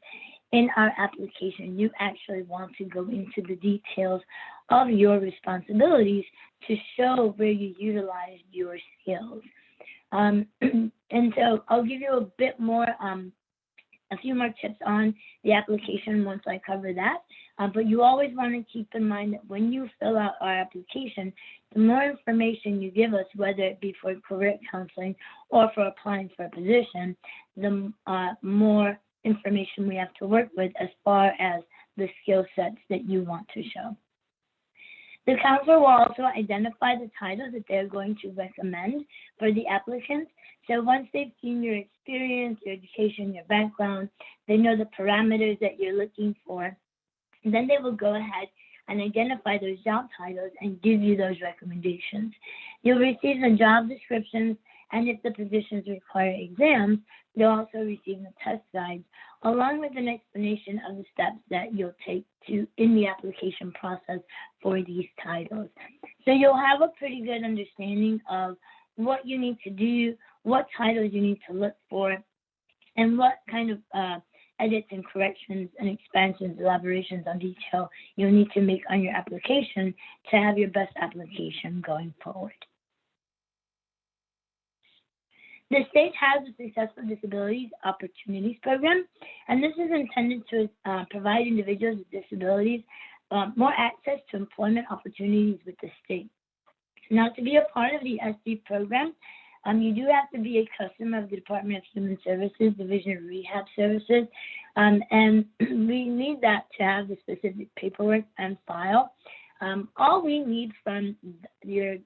In our application, you actually want to go into the details of your responsibilities to show where you utilized your skills. And so I'll give you a bit more, a few more tips on the application once I cover that. But you always want to keep in mind that when you fill out our application, the more information you give us, whether it be for career counseling or for applying for a position, the more information we have to work with as far as the skill sets that you want to show. The counselor will also identify the titles that they're going to recommend for the applicants. So once they've seen your experience, your education, your background, they know the parameters that you're looking for, then they will go ahead and identify those job titles and give you those recommendations. You'll receive the job descriptions, and if the positions require exams, you'll also receive the test guides, along with an explanation of the steps that you'll take in the application process for these titles. So you'll have a pretty good understanding of what you need to do, what titles you need to look for, and what kind of edits and corrections and expansions, elaborations on detail you'll need to make on your application to have your best application going forward. The state has a Successful Disabilities Opportunities Program, and this is intended to provide individuals with disabilities more access to employment opportunities with the state. Now, to be a part of the SD program, you do have to be a customer of the Department of Human Services, Division of Rehab Services, and we need that to have the specific paperwork and file. All we need from your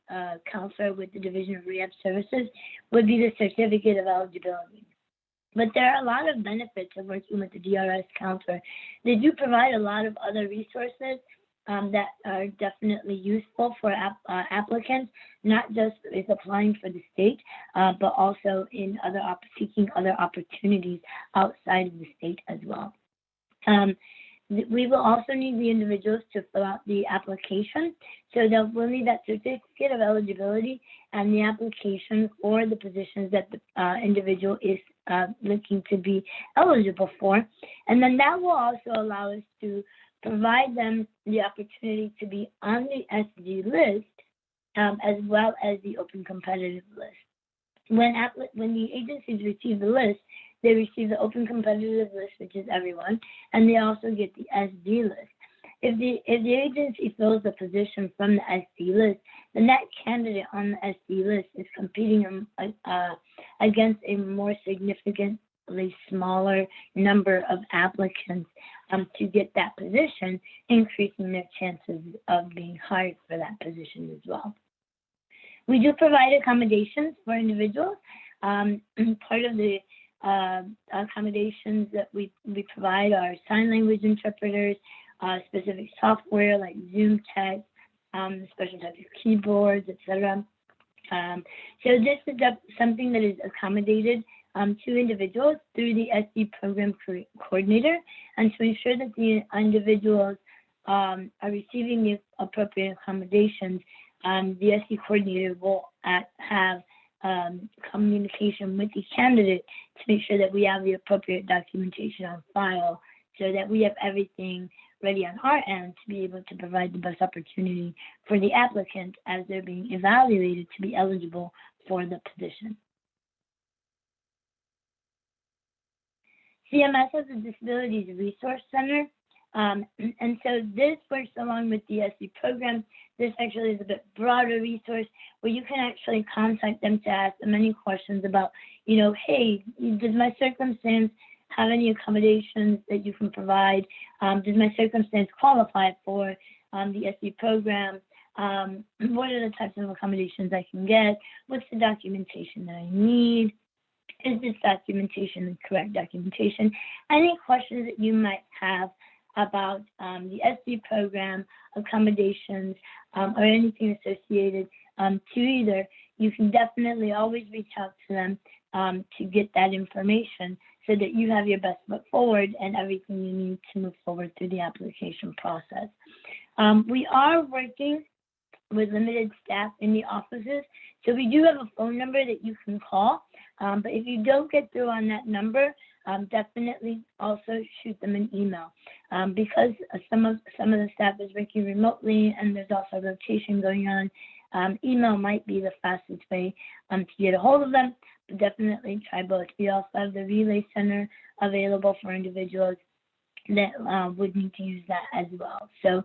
counselor with the Division of Rehab Services would be the certificate of eligibility. But there are a lot of benefits of working with the DRS counselor. They do provide a lot of other resources that are definitely useful for applicants, not just with applying for the state, but also in seeking other opportunities outside of the state as well. We will also need the individuals to fill out the application. So we'll need that certificate of eligibility and the application for the positions that the individual is looking to be eligible for. And then that will also allow us to provide them the opportunity to be on the SD list as well as the open competitive list. When the agencies receive the list, they receive the open competitive list, which is everyone, and they also get the SD list. If the agency fills the position from the SD list, then that candidate on the SD list is competing against a more significantly smaller number of applicants to get that position, increasing their chances of being hired for that position as well. We do provide accommodations for individuals. Part of the accommodations that we provide are sign language interpreters, specific software like Zoom text, special types of keyboards, etc. So this is something that is accommodated to individuals through the SD program coordinator, and to ensure that the individuals are receiving the appropriate accommodations, the SD coordinator will have communication with the candidate to make sure that we have the appropriate documentation on file, so that we have everything ready on our end to be able to provide the best opportunity for the applicant as they're being evaluated to be eligible for the position. CMS has a Disabilities Resource Center, and so this works along with the SD program. This actually is a bit broader resource where you can actually contact them to ask them any questions about, hey, does my circumstance have any accommodations that you can provide? Does my circumstance qualify for the SD program? What are the types of accommodations I can get? What's the documentation that I need? Is this documentation the correct documentation? Any questions that you might have about the SD program, accommodations, or anything associated to either, you can definitely always reach out to them to get that information so that you have your best foot forward and everything you need to move forward through the application process. We are working with limited staff in the offices, so we do have a phone number that you can call, but if you don't get through on that number, definitely also shoot them an email, because some of the staff is working remotely and there's also rotation going on. Email might be the fastest way to get a hold of them, but definitely try both. We also have the Relay Center available for individuals that would need to use that as well. So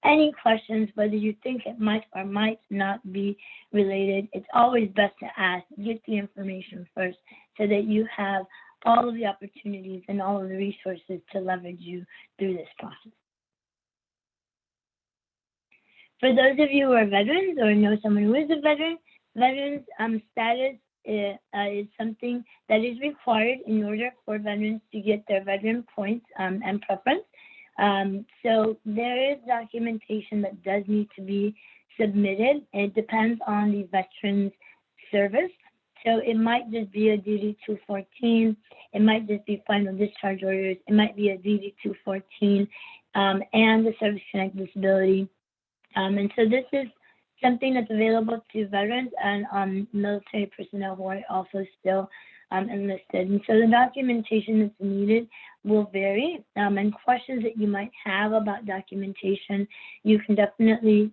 any questions, whether you think it might or might not be related, it's always best to ask, get the information first so that you have all of the opportunities and all of the resources to leverage you through this process. For those of you who are veterans or know someone who is a veteran, veterans status is something that is required in order for veterans to get their veteran points and preference. So there is documentation that does need to be submitted. It depends on the veteran's service. So it might just be a DD 214. It might just be final discharge orders. It might be a DD 214 and the service-connected disability. And so this is something that's available to veterans and military personnel who are also still enlisted. And so the documentation that's needed will vary, and questions that you might have about documentation, you can definitely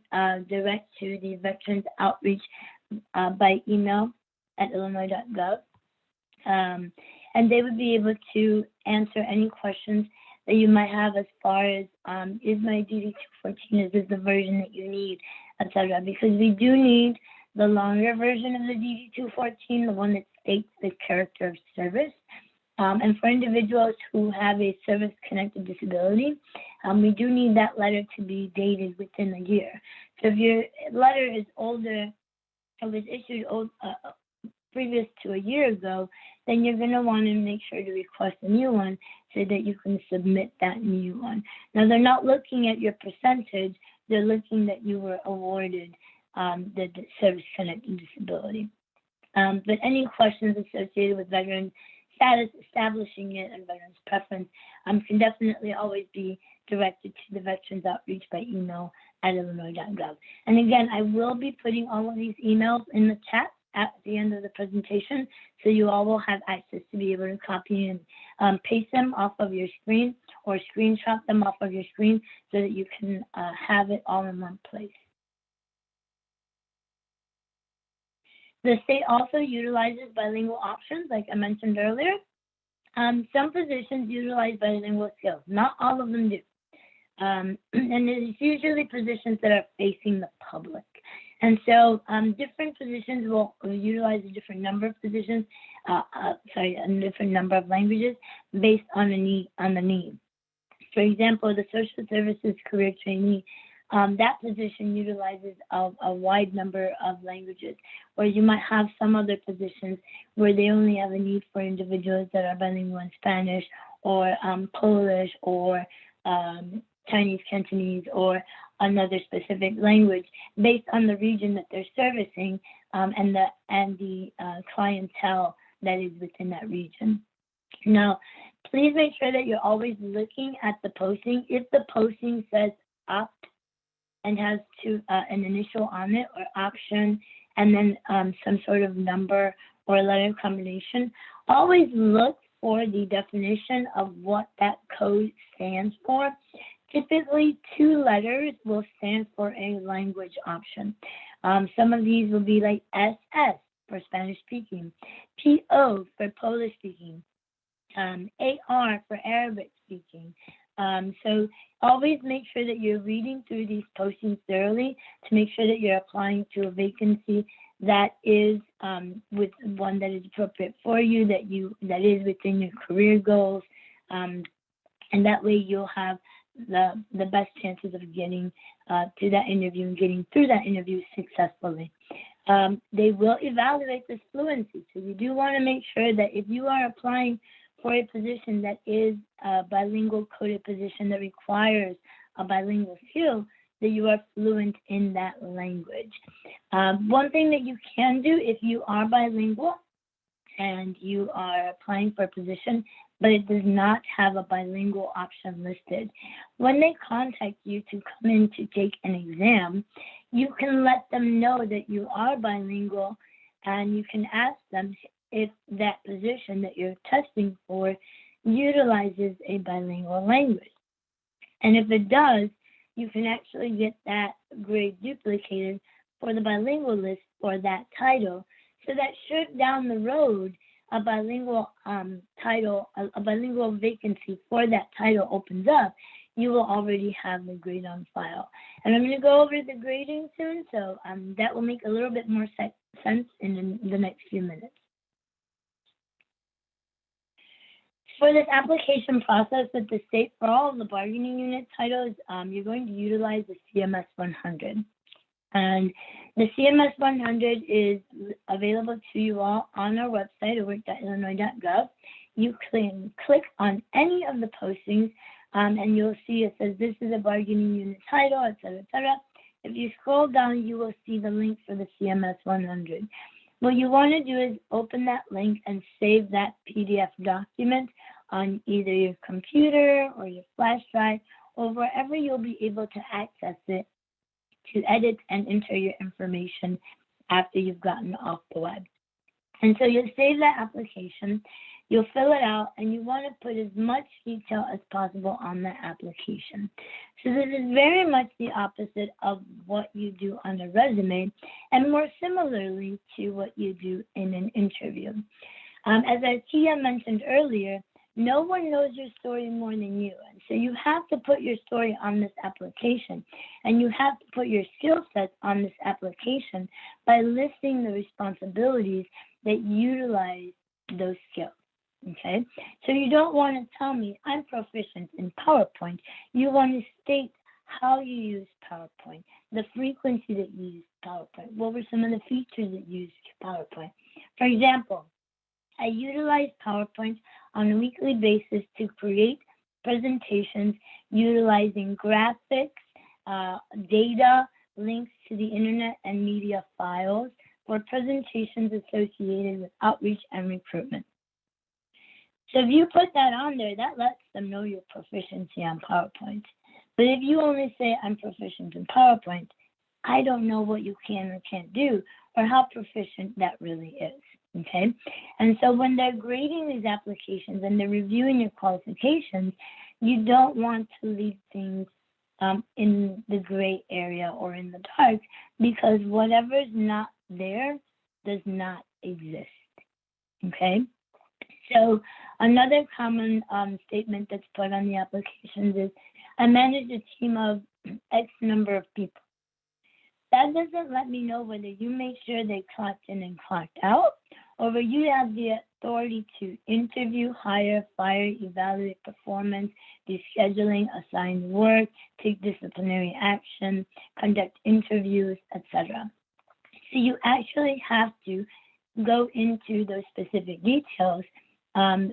direct to the Veterans Outreach by email at illinois.gov. And they would be able to answer any questions that you might have as far as, is my DD 214, is this the version that you need, etc. Because we do need the longer version of the DD 214, the one that states the character of service. And for individuals who have a service-connected disability, we do need that letter to be dated within a year. So if your letter is older, or was issued previous to a year ago, then you're going to want to make sure to request a new one so that you can submit that new one. Now, they're not looking at your percentage, they're looking that you were awarded the service-connected disability. But any questions associated with veteran status, establishing it, and veterans preference can definitely always be directed to the Veterans Outreach by email at illinois.gov. And again, I will be putting all of these emails in the chat at the end of the presentation, so you all will have access to be able to copy and paste them off of your screen or screenshot them off of your screen so that you can have it all in one place. The state also utilizes bilingual options, like I mentioned earlier. Some positions utilize bilingual skills. Not all of them do. And it's usually positions that are facing the public. And so different positions will utilize a different number of positions, a different number of languages based on the need. For example, the social services career trainee, that position utilizes a wide number of languages, where you might have some other positions where they only have a need for individuals that are bilingual in Spanish or Polish or Chinese Cantonese or another specific language based on the region that they're servicing and the clientele that is within that region. Now, please make sure that you're always looking at the posting. If the posting says opt and has an initial on it or option and then some sort of number or letter combination, always look for the definition of what that code stands for. Typically, 2 letters will stand for a language option. Some of these will be like SS for Spanish speaking, PO for Polish speaking, AR for Arabic speaking. So always make sure that you're reading through these postings thoroughly to make sure that you're applying to a vacancy that is with one that is appropriate for you, that is within your career goals, and that way you'll have the best chances of getting to that interview and getting through that interview successfully. They will evaluate this fluency, so you do want to make sure that if you are applying for a position that is a bilingual coded position that requires a bilingual skill, that you are fluent in that language. One thing that you can do if you are bilingual and you are applying for a position, but it does not have a bilingual option listed, when they contact you to come in to take an exam, you can let them know that you are bilingual, and you can ask them if that position that you're testing for utilizes a bilingual language. And if it does, you can actually get that grade duplicated for the bilingual list for that title, so that should down the road a bilingual title, a bilingual vacancy for that title opens up, you will already have the grade on file. And I'm going to go over the grading soon, so that will make a little bit more sense in the next few minutes. For this application process with the state, for all of the bargaining unit titles, you're going to utilize the CMS 100. And the CMS 100 is available to you all on our website at work.illinois.gov. You can click on any of the postings and you'll see it says this is a bargaining unit title, et cetera, et cetera. If you scroll down, you will see the link for the CMS 100. What you want to do is open that link and save that PDF document on either your computer or your flash drive or wherever you'll be able to access it to edit and enter your information after you've gotten off the web. And so you'll save that application, you'll fill it out, and you want to put as much detail as possible on that application. So this is very much the opposite of what you do on a resume, and more similarly to what you do in an interview. As Tia mentioned earlier, no one knows your story more than you. And so you have to put your story on this application, and you have to put your skill sets on this application by listing the responsibilities that utilize those skills. Okay, so you don't want to tell me I'm proficient in PowerPoint. You want to state how you use PowerPoint, the frequency that you use PowerPoint. What were some of the features that you use PowerPoint? For example, I utilize PowerPoint on a weekly basis to create presentations utilizing graphics, data, links to the internet and media files for presentations associated with outreach and recruitment. So if you put that on there, that lets them know your proficiency on PowerPoint. But if you only say I'm proficient in PowerPoint, I don't know what you can or can't do or how proficient that really is. Okay, and so when they're grading these applications and they're reviewing your qualifications, you don't want to leave things in the gray area or in the dark, because whatever's not there does not exist. Okay, so another common statement that's put on the applications is, I manage a team of X number of people. That doesn't let me know whether you make sure they clocked in and clocked out, or whether you have the authority to interview, hire, fire, evaluate performance, do scheduling, assign work, take disciplinary action, conduct interviews, etc. So you actually have to go into those specific details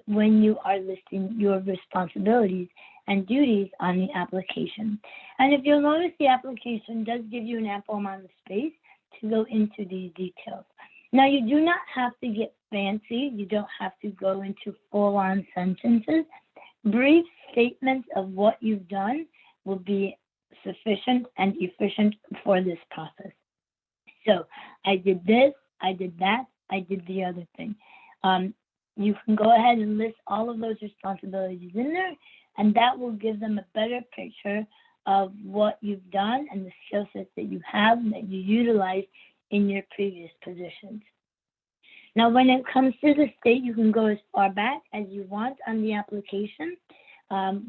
when you are listing your responsibilities and duties on the application. And if you'll notice, the application does give you an ample amount of space to go into these details. Now, you do not have to get fancy. You don't have to go into full-on sentences. Brief statements of what you've done will be sufficient and efficient for this process. So I did this, I did that, I did the other thing. You can go ahead and list all of those responsibilities in there, and that will give them a better picture of what you've done and the skill sets that you have and that you utilize in your previous positions. Now, when it comes to the state, you can go as far back as you want on the application.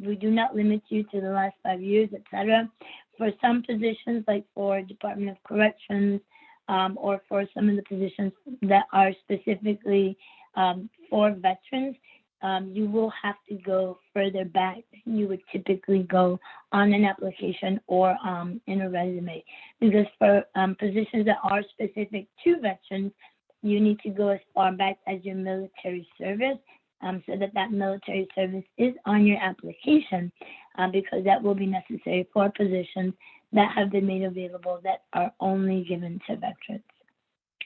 We do not limit you to the last 5 years, etc. For some positions, like for Department of Corrections, or for some of the positions that are specifically for veterans, you will have to go further back than you would typically go on an application or in a resume. Because for positions that are specific to veterans, you need to go as far back as your military service, so that military service is on your application, because that will be necessary for positions that have been made available that are only given to veterans.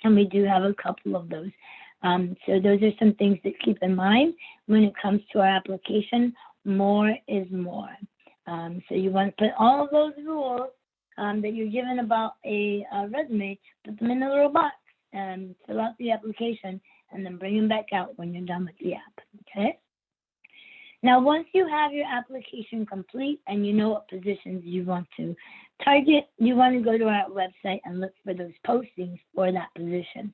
And we do have a couple of those. So those are some things to keep in mind when it comes to our application. More is more. So you want to put all of those rules that you're given about a resume, put them in a little box and fill out the application, and then bring them back out when you're done with the app, okay? Now, once you have your application complete and you know what positions you want to target, you want to go to our website and look for those postings for that position.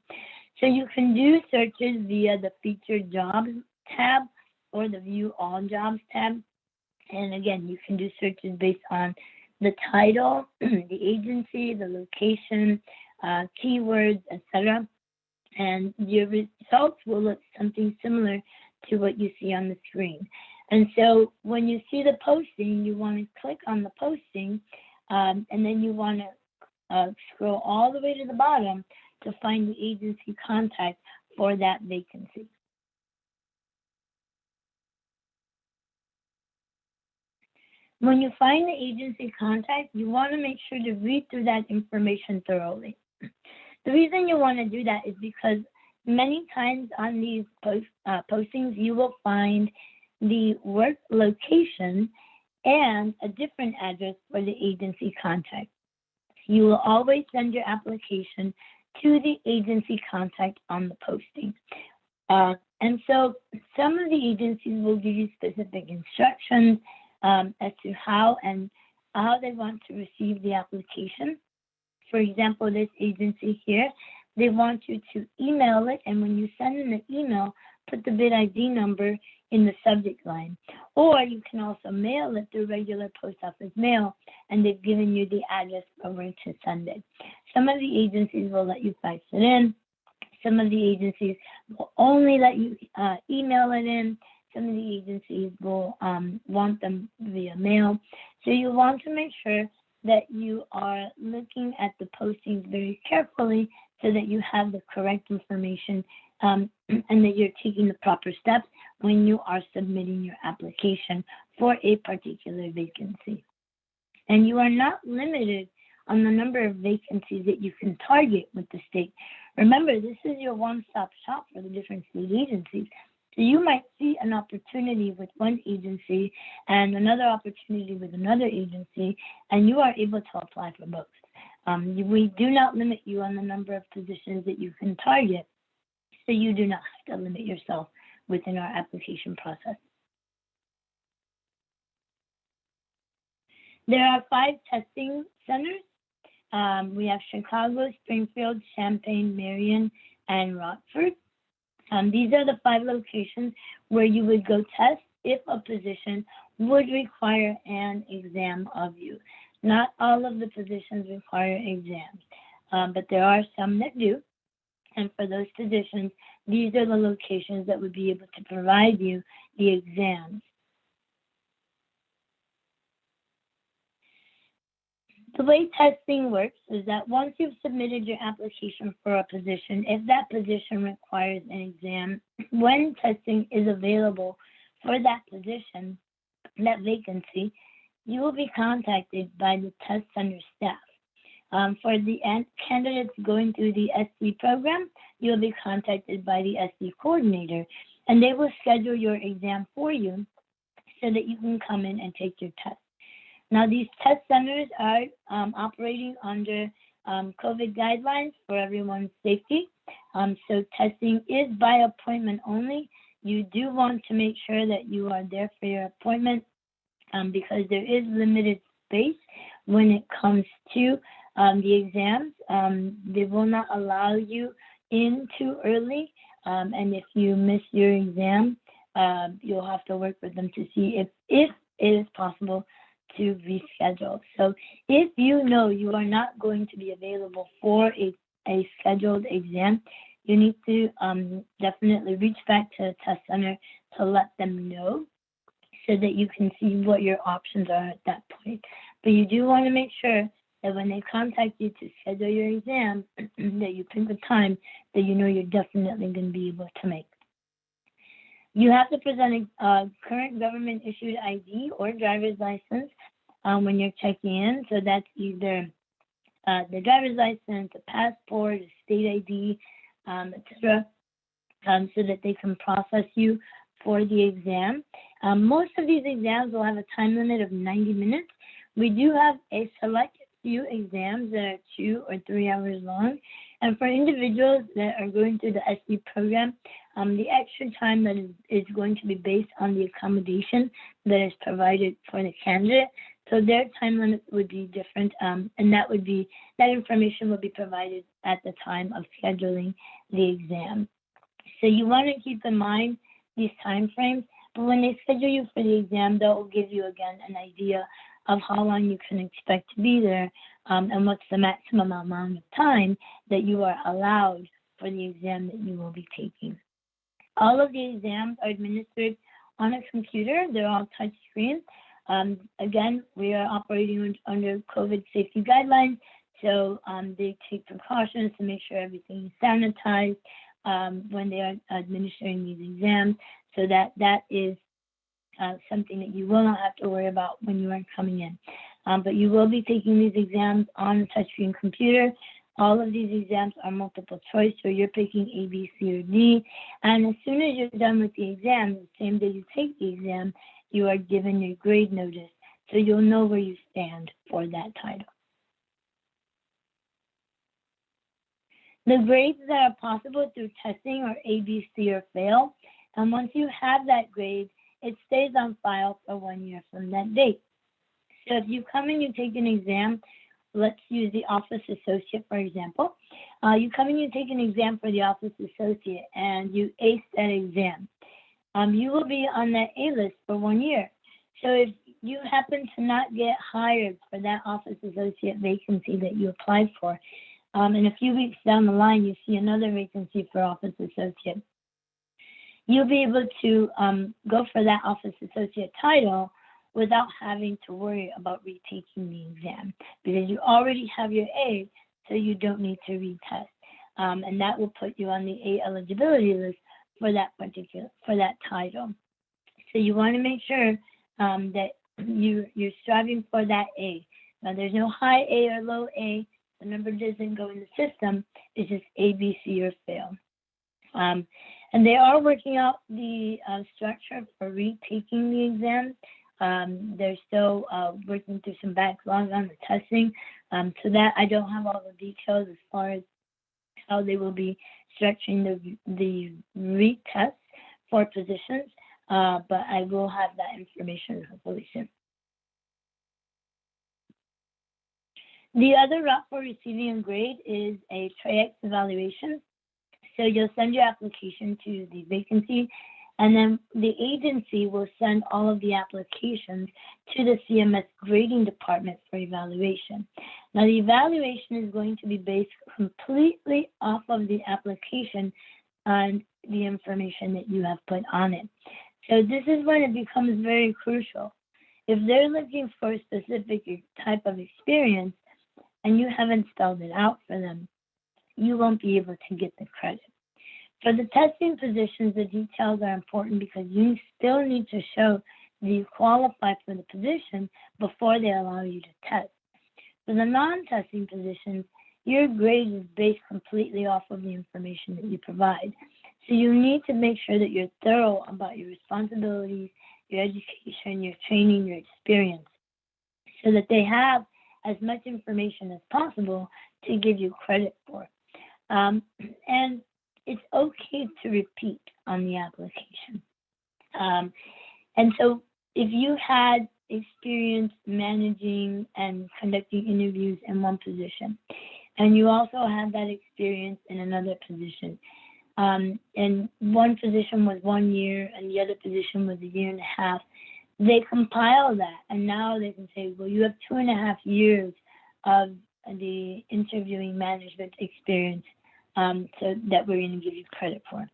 So you can do searches via the Featured Jobs tab or the View All Jobs tab. And again, you can do searches based on the title, the agency, the location, keywords, etc. And your results will look something similar to what you see on the screen. And so when you see the posting, you want to click on the posting, and then you want to scroll all the way to the bottom to find the agency contact for that vacancy. When you find the agency contact, you want to make sure to read through that information thoroughly. The reason you want to do that is because many times on these postings, you will find the work location and a different address for the agency contact. You will always send your application to the agency contact on the posting. And so some of the agencies will give you specific instructions as to how they want to receive the application. For example, this agency here, they want you to email it, and when you send in the email, put the bid ID number in the subject line. Or you can also mail it through regular post office mail, and they've given you the address of where to send it. Some of the agencies will let you fax it in. Some of the agencies will only let you email it in. Some of the agencies will want them via mail. So you want to make sure that you are looking at the postings very carefully so that you have the correct information and that you're taking the proper steps when you are submitting your application for a particular vacancy. And you are not limited on the number of vacancies that you can target with the state. Remember, this is your one-stop shop for the different state agencies. So you might see an opportunity with one agency and another opportunity with another agency, and you are able to apply for both. We do not limit you on the number of positions that you can target, so you do not have to limit yourself within our application process. There are 5 testing centers. We have Chicago, Springfield, Champaign, Marion, and Rockford. These are the 5 locations where you would go test if a position would require an exam of you. Not all of the positions require exams, but there are some that do. And for those positions, these are the locations that would be able to provide you the exams. The way testing works is that once you've submitted your application for a position, if that position requires an exam, when testing is available for that position, that vacancy, you will be contacted by the test center staff. For the candidates going through the SC program, you will be contacted by the SC coordinator, and they will schedule your exam for you so that you can come in and take your test. Now, these test centers are operating under COVID guidelines for everyone's safety. So testing is by appointment only. You do want to make sure that you are there for your appointment because there is limited space when it comes to the exams. They will not allow you in too early. And if you miss your exam, you'll have to work with them to see if it is possible to reschedule. So if you know you are not going to be available for a scheduled exam, you need to definitely reach back to the test center to let them know so that you can see what your options are at that point. But you do want to make sure that when they contact you to schedule your exam, that you pick a time that you know you're definitely going to be able to make. You have to present a current government issued ID or driver's license when you're checking in. So that's either the driver's license, a passport, a state ID, etc., so that they can process you for the exam. Most of these exams will have a time limit of 90 minutes. We do have a select few exams that are 2 or 3 hours long. And for individuals that are going through the SC program, the extra time that is going to be based on the accommodation that is provided for the candidate. So their time limit would be different, and that information will be provided at the time of scheduling the exam. So you want to keep in mind these time frames, but when they schedule you for the exam, they'll give you again an idea of how long you can expect to be there and what's the maximum amount of time that you are allowed for the exam that you will be taking. All of the exams are administered on a computer. They're all touch screen. Again, we are operating under COVID safety guidelines, so they take precautions to make sure everything is sanitized when they are administering these exams, so that is something that you will not have to worry about when you are coming in. But you will be taking these exams on a touchscreen computer. All of these exams are multiple choice, so you're picking A, B, C, or D. And as soon as you're done with the exam, the same day you take the exam, you are given your grade notice, so you'll know where you stand for that title. The grades that are possible through testing are A, B, C, or fail. And once you have that grade, it stays on file for 1 year from that date. So if you come and you take an exam, let's use the office associate, for example. You come and you take an exam for the office associate and you ace that exam. You will be on that A list for 1 year. So if you happen to not get hired for that office associate vacancy that you applied for, in a few weeks down the line, you see another vacancy for office associate, you'll be able to go for that office associate title without having to worry about retaking the exam, because you already have your A, so you don't need to retest. And that will put you on the A eligibility list for that title. So you want to make sure that you're striving for that A. Now there's no high A or low A. The number doesn't go in the system. It's just A, B, C, or fail. And they are working out the structure for retaking the exam. They're still working through some backlogs on the testing. So that I don't have all the details as far as how they will be structuring the retest for positions, but I will have that information hopefully soon. The other route for receiving a grade is a TRAX evaluation. So you'll send your application to the vacancy, and then the agency will send all of the applications to the CMS grading department for evaluation. Now the evaluation is going to be based completely off of the application and the information that you have put on it. So this is when it becomes very crucial. If they're looking for a specific type of experience and you haven't spelled it out for them, you won't be able to get the credit. For the testing positions, the details are important because you still need to show that you qualify for the position before they allow you to test. For the non-testing positions, your grade is based completely off of the information that you provide. So you need to make sure that you're thorough about your responsibilities, your education, your training, your experience, so that they have as much information as possible to give you credit for. And it's okay to repeat on the application. And so if you had experience managing and conducting interviews in one position, and you also had that experience in another position, and one position was 1 year and the other position was 1.5 years, they compile that, and now they can say, well, you have 2.5 years of the interviewing management experience, so that we're going to give you credit for.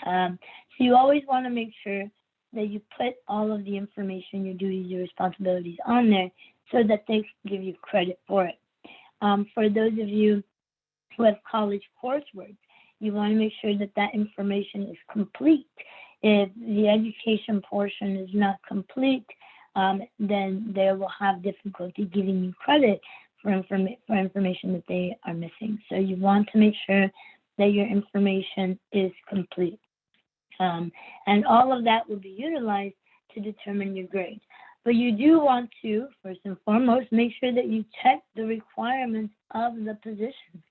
So you always want to make sure that you put all of the information, your duties, your responsibilities on there so that they can give you credit for it. For those of you who have college coursework, you want to make sure that that information is complete. If the education portion is not complete, then they will have difficulty giving you credit for information that they are missing. So you want to make sure that your information is complete. And all of that will be utilized to determine your grade. But you do want to, first and foremost, make sure that you check the requirements of the position.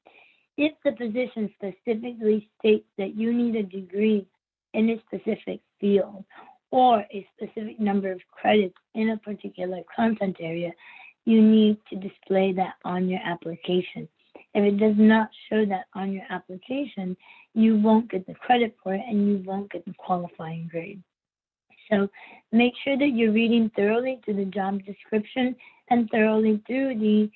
If the position specifically states that you need a degree in a specific field or a specific number of credits in a particular content area, you need to display that on your application. If it does not show that on your application, you won't get the credit for it and you won't get the qualifying grade. So make sure that you're reading thoroughly through the job description and thoroughly through the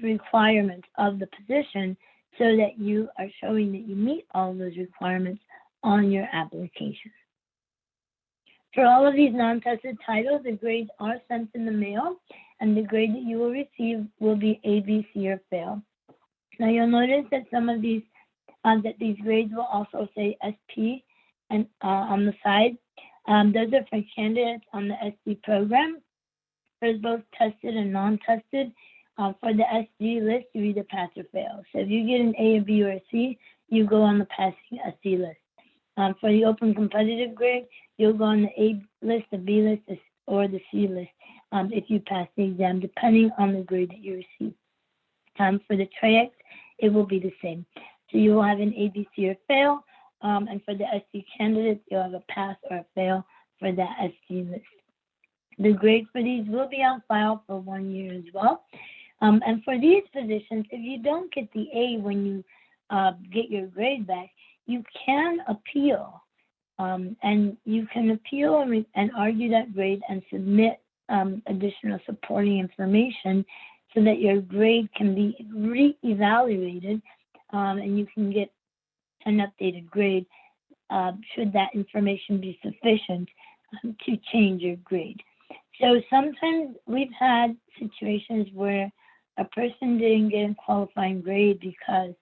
requirements of the position so that you are showing that you meet all those requirements on your application. For all of these non-tested titles, the grades are sent in the mail, and the grade that you will receive will be A, B, C, or fail. Now you'll notice that some of these grades will also say SP and on the side. Those are for candidates on the SD program. There's both tested and non-tested. For the SD list, you either pass or fail. So if you get an A, a B, or a C, you go on the passing SD list. For the open competitive grade, you'll go on the A list, the B list, or the C list if you pass the exam, depending on the grade that you receive. For the TRIAX, it will be the same. So you will have an A, B, C, or fail. And for the SD candidates, you'll have a pass or a fail for that SD list. The grades for these will be on file for 1 year as well. And for these positions, if you don't get the A when you get your grade back, you can appeal. And you can appeal and argue that grade and submit additional supporting information so that your grade can be re-evaluated and you can get an updated grade should that information be sufficient to change your grade. So sometimes we've had situations where a person didn't get a qualifying grade because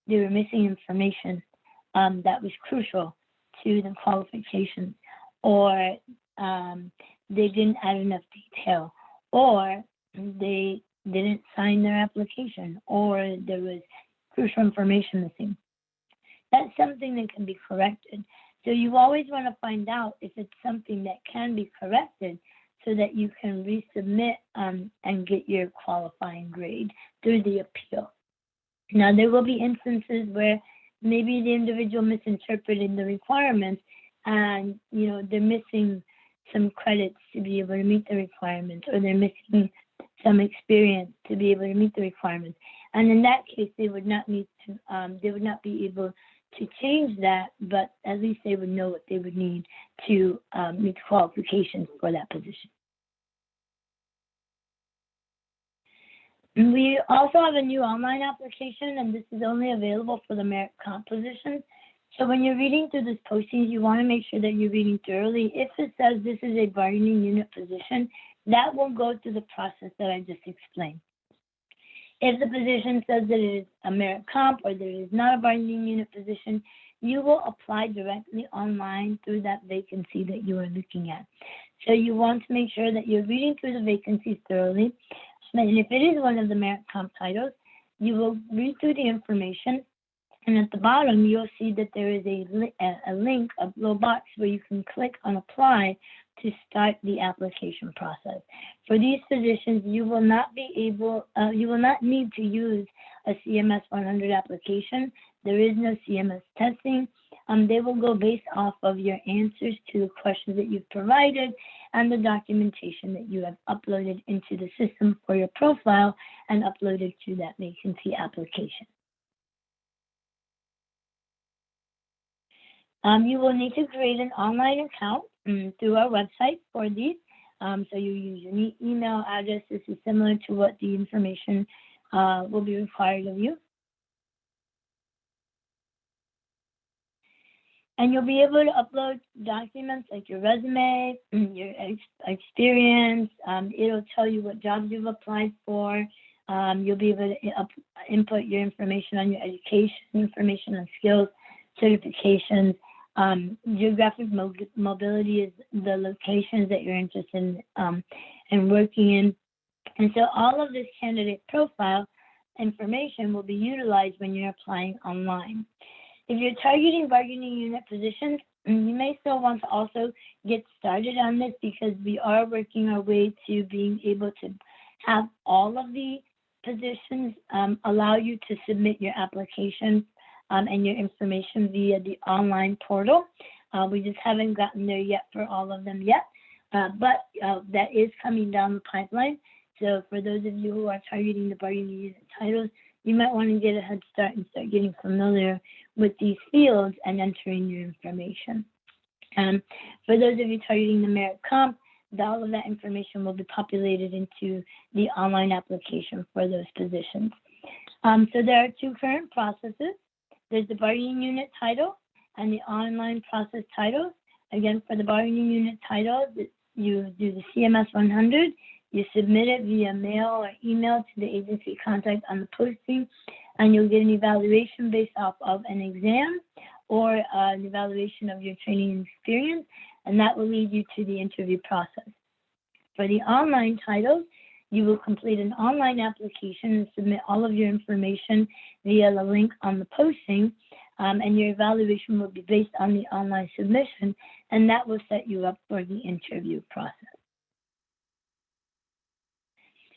they were missing information that was crucial to the qualifications, or they didn't add enough detail, or they didn't sign their application, or there was crucial information missing. That's something that can be corrected. So you always want to find out if it's something that can be corrected so that you can resubmit and get your qualifying grade through the appeal. Now, there will be instances where maybe the individual misinterpreted the requirements and, you know, they're missing some credits to be able to meet the requirements, or they're missing some experience to be able to meet the requirements. And in that case, they would not need to, they would not be able to change that, but at least they would know what they would need to meet the qualifications for that position. We also have a new online application, and this is only available for the merit comp positions. So when you're reading through this posting, you want to make sure that you're reading thoroughly. If it says this is a bargaining unit position, that will go through the process that I just explained. If the position says that it is a merit comp or that it is not a bargaining unit position, you will apply directly online through that vacancy that you are looking at. So you want to make sure that you're reading through the vacancies thoroughly. And if it is one of the merit comp titles, you will read through the information. And at the bottom, you'll see that there is a link, a little box where you can click on apply to start the application process. For these positions, you will not be able, you will not need to use a CMS 100 application. There is no CMS testing. They will go based off of your answers to the questions that you've provided and the documentation that you have uploaded into the system for your profile and uploaded to that vacancy application. You will need to create an online account through our website for these. So you use your email address. This is similar to what the information will be required of you. And you'll be able to upload documents like your resume, your experience. It'll tell you what jobs you've applied for. You'll be able to input your information on your education, information on skills, certifications. Geographic mobility is the locations that you're interested in working in. And so all of this candidate profile information will be utilized when you're applying online. If you're targeting bargaining unit positions, you may still want to also get started on this because we are working our way to being able to have all of the positions allow you to submit your application and your information via the online portal. We just haven't gotten there yet for all of them yet, but that is coming down the pipeline. So for those of you who are targeting the bargaining unit titles, you might want to get a head start and start getting familiar with these fields and entering your information. For those of you targeting the merit comp, all of that information will be populated into the online application for those positions. So there are two current processes. There's the bargaining unit title and the online process titles. Again, for the bargaining unit title, you do the CMS 100. You submit it via mail or email to the agency contact on the posting, and you'll get an evaluation based off of an exam or an evaluation of your training and experience. and that will lead you to the interview process. For the online titles, you will complete an online application and submit all of your information via the link on the posting, and your evaluation will be based on the online submission, and that will set you up for the interview process.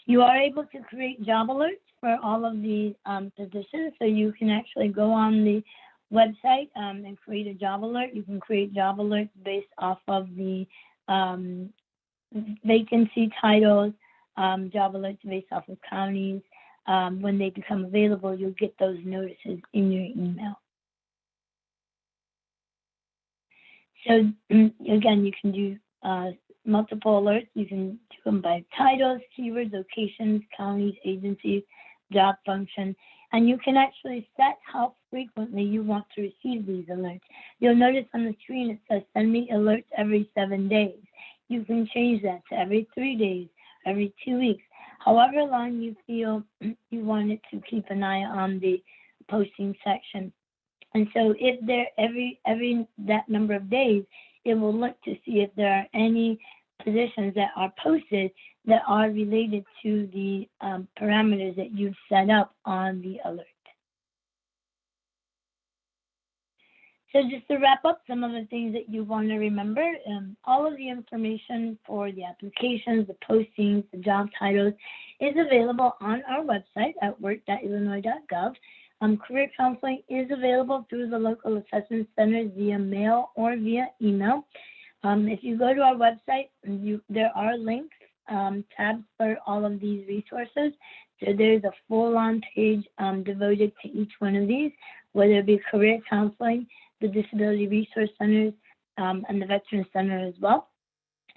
You are able to create job alerts for all of these positions, so you can actually go on the website and create a job alert. You can create job alerts based off of the vacancy titles, job alerts based off of counties. When they become available, you'll get those notices in your email. So again, you can do multiple alerts. You can do them by titles, keywords, locations, counties, agencies, job function, and you can actually set how frequently you want to receive these alerts. You'll notice on the screen it says send me alerts every 7 days. You can change that to every 3 days, every 2 weeks, however long you feel you want it to keep an eye on the posting section. And so if there every that number of days, it will look to see if there are any positions that are posted that are related to the parameters that you've set up on the alert. So just to wrap up some of the things that you want to remember, all of the information for the applications, the postings, the job titles is available on our website at work.illinois.gov. Career counseling is available through the local assessment centers via mail or via email. If you go to our website, there are links, tabs for all of these resources. So there's a full-on page devoted to each one of these, whether it be career counseling, the disability resource centers, and the Veterans Center as well,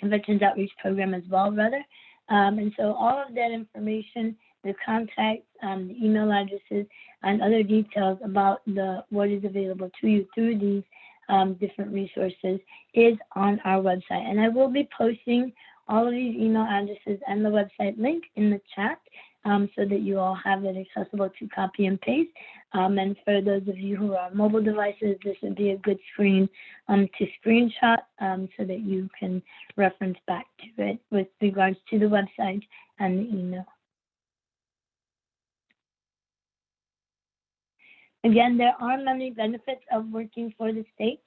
and Veterans Outreach Program as well, rather. And so all of that information, the contacts, the email addresses, and other details about what is available to you through these different resources is on our website. And I will be posting all of these email addresses and the website link in the chat so that you all have it accessible to copy and paste. And for those of you who are on mobile devices, this would be a good screen to screenshot so that you can reference back to it with regards to the website and the email. Again, there are many benefits of working for the state.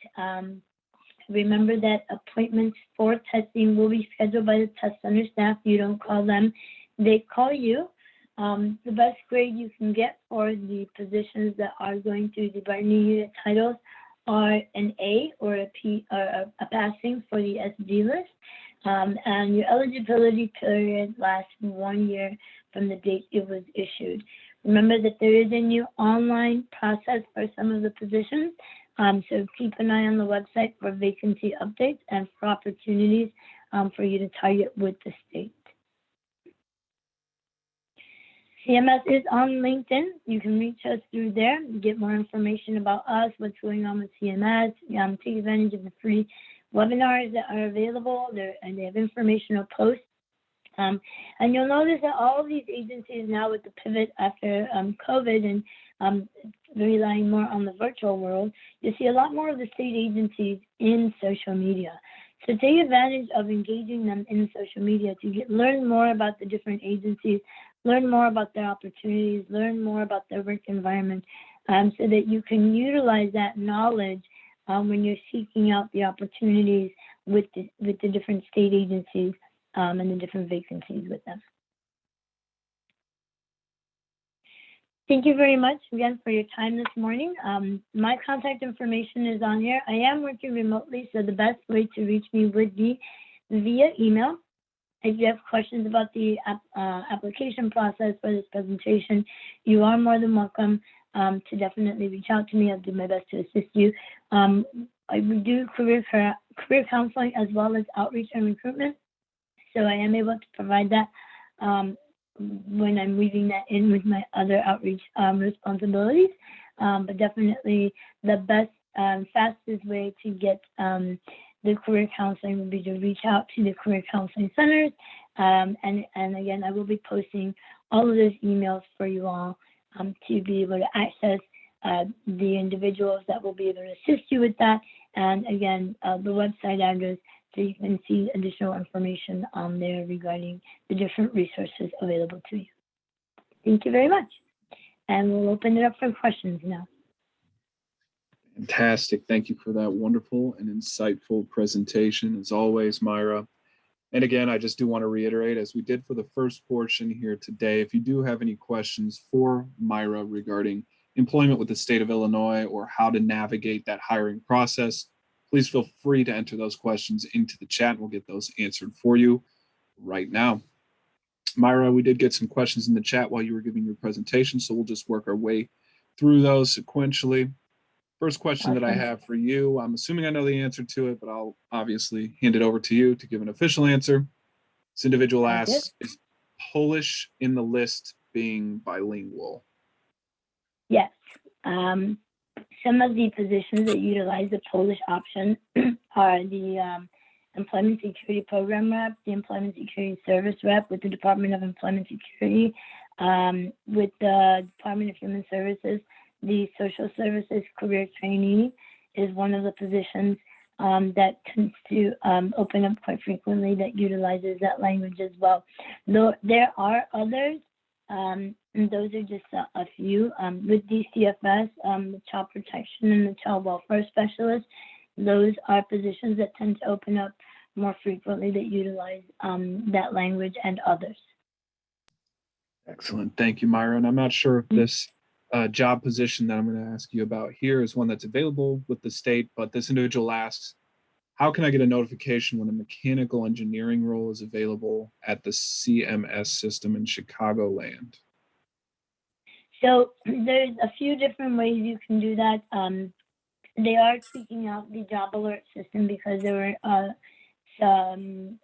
Remember that appointments for testing will be scheduled by the test center staff. You don't call them, they call you. The best grade you can get for the positions that are going through the bargaining unit titles are an A or a P or a passing for the SD list. And your eligibility period lasts 1 year from the date it was issued. Remember that there is a new online process for some of the positions, so keep an eye on the website for vacancy updates and for opportunities for you to target with the state. CMS is on LinkedIn. You can reach us through there, get more information about us, what's going on with CMS, take advantage of the free webinars that are available, and they have informational posts. And you'll notice that all of these agencies now, with the pivot after COVID and relying more on the virtual world, you see a lot more of the state agencies in social media. So take advantage of engaging them in social media to learn more about the different agencies, learn more about their opportunities, learn more about their work environment, so that you can utilize that knowledge when you're seeking out the opportunities with the different state agencies and the different vacancies with them. Thank you very much again for your time this morning. My contact information is on here. I am working remotely, so the best way to reach me would be via email. If you have questions about the application process for this presentation, you are more than welcome to definitely reach out to me. I'll do my best to assist you. I do career counseling as well as outreach and recruitment. So I am able to provide that when I'm weaving that in with my other outreach responsibilities. But definitely the best, fastest way to get the career counseling would be to reach out to the career counseling centers. And again, I will be posting all of those emails for you all to be able to access the individuals that will be able to assist you with that. And again, the website address, so you can see additional information on there regarding the different resources available to you. Thank you very much. And we'll open it up for questions now. Fantastic. Thank you for that wonderful and insightful presentation, as always, Myra. And again, I just do want to reiterate, as we did for the first portion here today, if you do have any questions for Myra regarding employment with the state of Illinois or how to navigate that hiring process, please feel free to enter those questions into the chat. We'll get those answered for you right now. Myra, we did get some questions in the chat while you were giving your presentation, so we'll just work our way through those sequentially. First question that I have for you, I'm assuming I know the answer to it, but I'll obviously hand it over to you to give an official answer. This individual asks, is Polish in the list being bilingual? Yes. Some of the positions that utilize the Polish option are the Employment Security Program Rep, the Employment Security Service Rep with the Department of Employment Security, with the Department of Human Services, the Social Services Career Trainee is one of the positions that tends to open up quite frequently that utilizes that language as well. Though there are others, and those are just a few. With DCFS, the Child Protection and the Child Welfare Specialist, those are positions that tend to open up more frequently that utilize that language and others. Excellent. Thank you, Myra. And I'm not sure if this job position that I'm going to ask you about here is one that's available with the state, but this individual asks, how can I get a notification when a mechanical engineering role is available at the CMS system in Chicagoland? So there's a few different ways you can do that. They are tweaking out the job alert system because there were some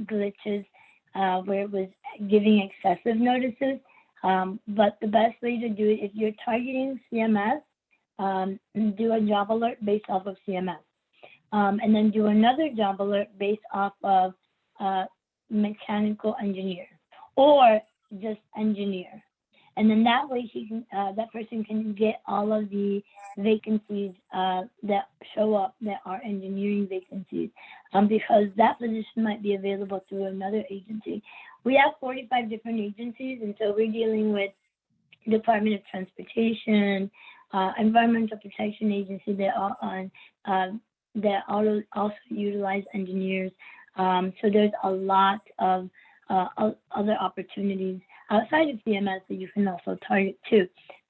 glitches where it was giving excessive notices. But the best way to do it, if you're targeting CMS, do a job alert based off of CMS. And then do another job alert based off of mechanical engineer or just engineer. And then that way he can, that person can get all of the vacancies that show up that are engineering vacancies, because that position might be available through another agency. We have 45 different agencies, and so we're dealing with Department of Transportation, Environmental Protection Agency that are on that also utilize engineers. So there's a lot of other opportunities outside of CMS that you can also target too.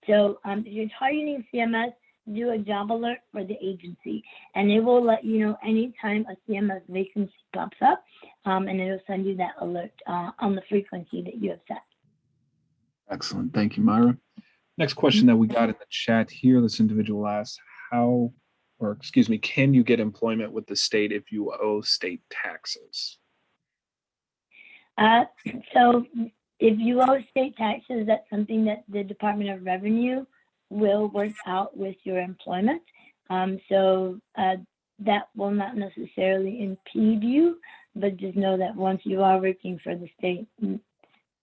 So if you're targeting CMS, do a job alert for the agency, and it will let you know anytime a CMS vacancy pops up, and it'll send you that alert on the frequency that you have set. Excellent. Thank you, Myra. Next question that we got in the chat here, this individual asks, can you get employment with the state if you owe state taxes? So if you owe state taxes, that's something that the Department of Revenue will work out with your employment. So that will not necessarily impede you, but just know that once you are working for the state,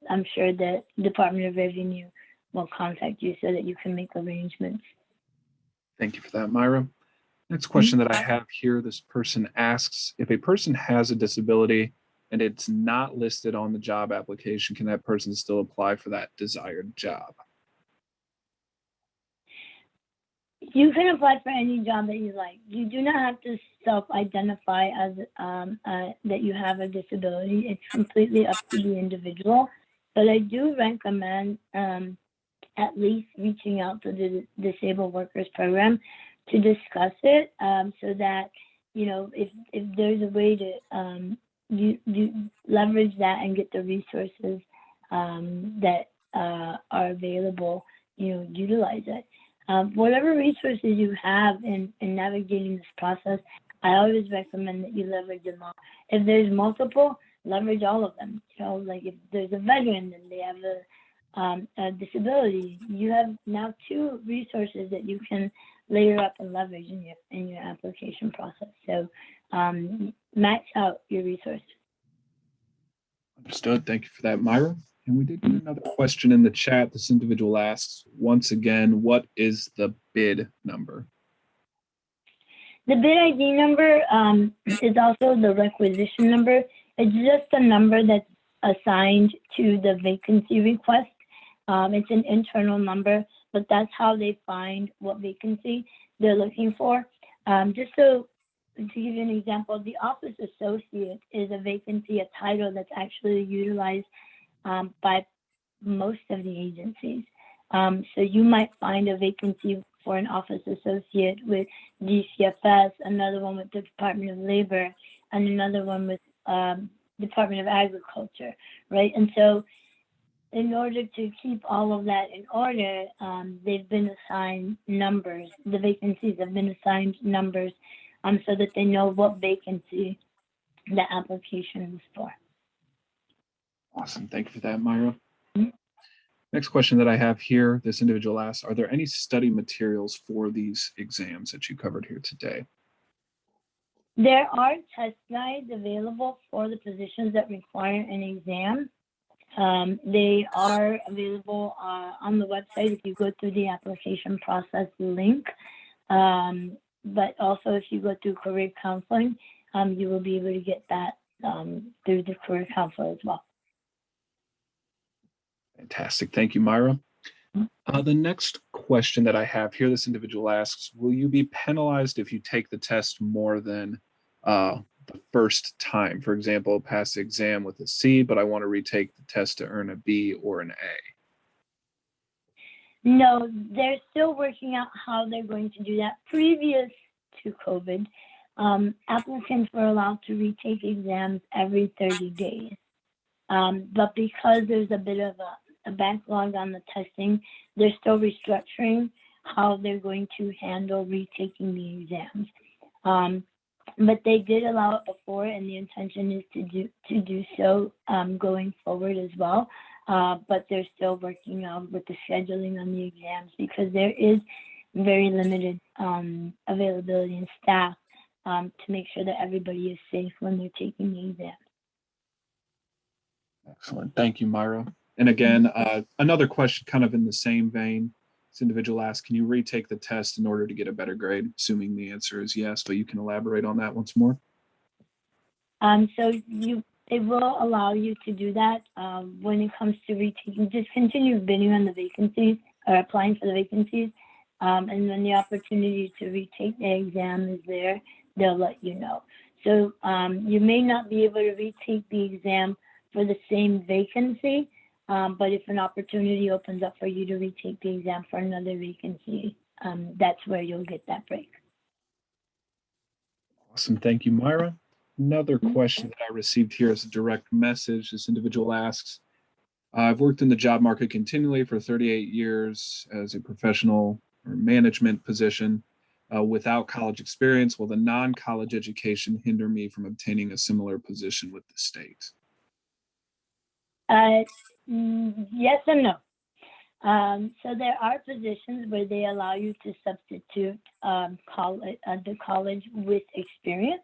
I'm sure that Department of Revenue will contact you so that you can make arrangements. Thank you for that, Myra. Next question that I have here, this person asks, if a person has a disability and it's not listed on the job application, can that person still apply for that desired job? You can apply for any job that you like. You do not have to self-identify as that you have a disability. It's completely up to the individual. But I do recommend at least reaching out to the Disabled Workers Program to discuss it, so that, you know, if there's a way to you leverage that and get the resources that are available, you know, utilize it. Whatever resources you have in navigating this process, I always recommend that you leverage them all. If there's multiple, leverage all of them. You know, like if there's a veteran and they have a disability, you have now 2 resources that you can layer up and leverage in your application process. So max out your resources. Understood. Thank you for that, Myra. And we did get another question in the chat. This individual asks, once again, what is the bid number? The bid ID number is also the requisition number. It's just a number that's assigned to the vacancy request. It's an internal number, but that's how they find what vacancy they're looking for. Just so to give you an example, the office associate is a vacancy, a title that's actually utilized by most of the agencies. So you might find a vacancy for an office associate with DCFS, another one with the Department of Labor, and another one with Department of Agriculture, right? And so in order to keep all of that in order, they've been assigned numbers. The vacancies have been assigned numbers so that they know what vacancy the application is for. Awesome. Thank you for that, Myra. Next question that I have here, this individual asks, are there any study materials for these exams that you covered here today? There are test guides available for the positions that require an exam. They are available on the website if you go through the application process link. But also if you go through career counseling, you will be able to get that through the career counselor as well. Fantastic. Thank you, Myra. The next question that I have here, this individual asks, will you be penalized if you take the test more than the first time? For example, pass the exam with a C, but I want to retake the test to earn a B or an A. No, they're still working out how they're going to do that. Previous to COVID, applicants were allowed to retake exams every 30 days. But because there's a bit of a backlog on the testing, they're still restructuring how they're going to handle retaking the exams. But they did allow it before, and the intention is to do so going forward as well. But they're still working with the scheduling on the exams because there is very limited availability in staff to make sure that everybody is safe when they're taking the exam. Excellent. Thank you, Myra. And again, another question kind of in the same vein. This individual asks, can you retake the test in order to get a better grade? Assuming the answer is yes, but you can elaborate on that once more. So it will allow you to do that when it comes to retaking. Just continue bidding on the vacancies or applying for the vacancies. And when the opportunity to retake the exam is there, they'll let you know. So you may not be able to retake the exam for the same vacancy, but if an opportunity opens up for you to retake the exam for another vacancy, that's where you'll get that break. Awesome. Thank you, Myra. Another question that I received here is a direct message. This individual asks, I've worked in the job market continually for 38 years as a professional or management position without college experience. Will the non-college education hinder me from obtaining a similar position with the state? Yes and no. So there are positions where they allow you to substitute the college with experience.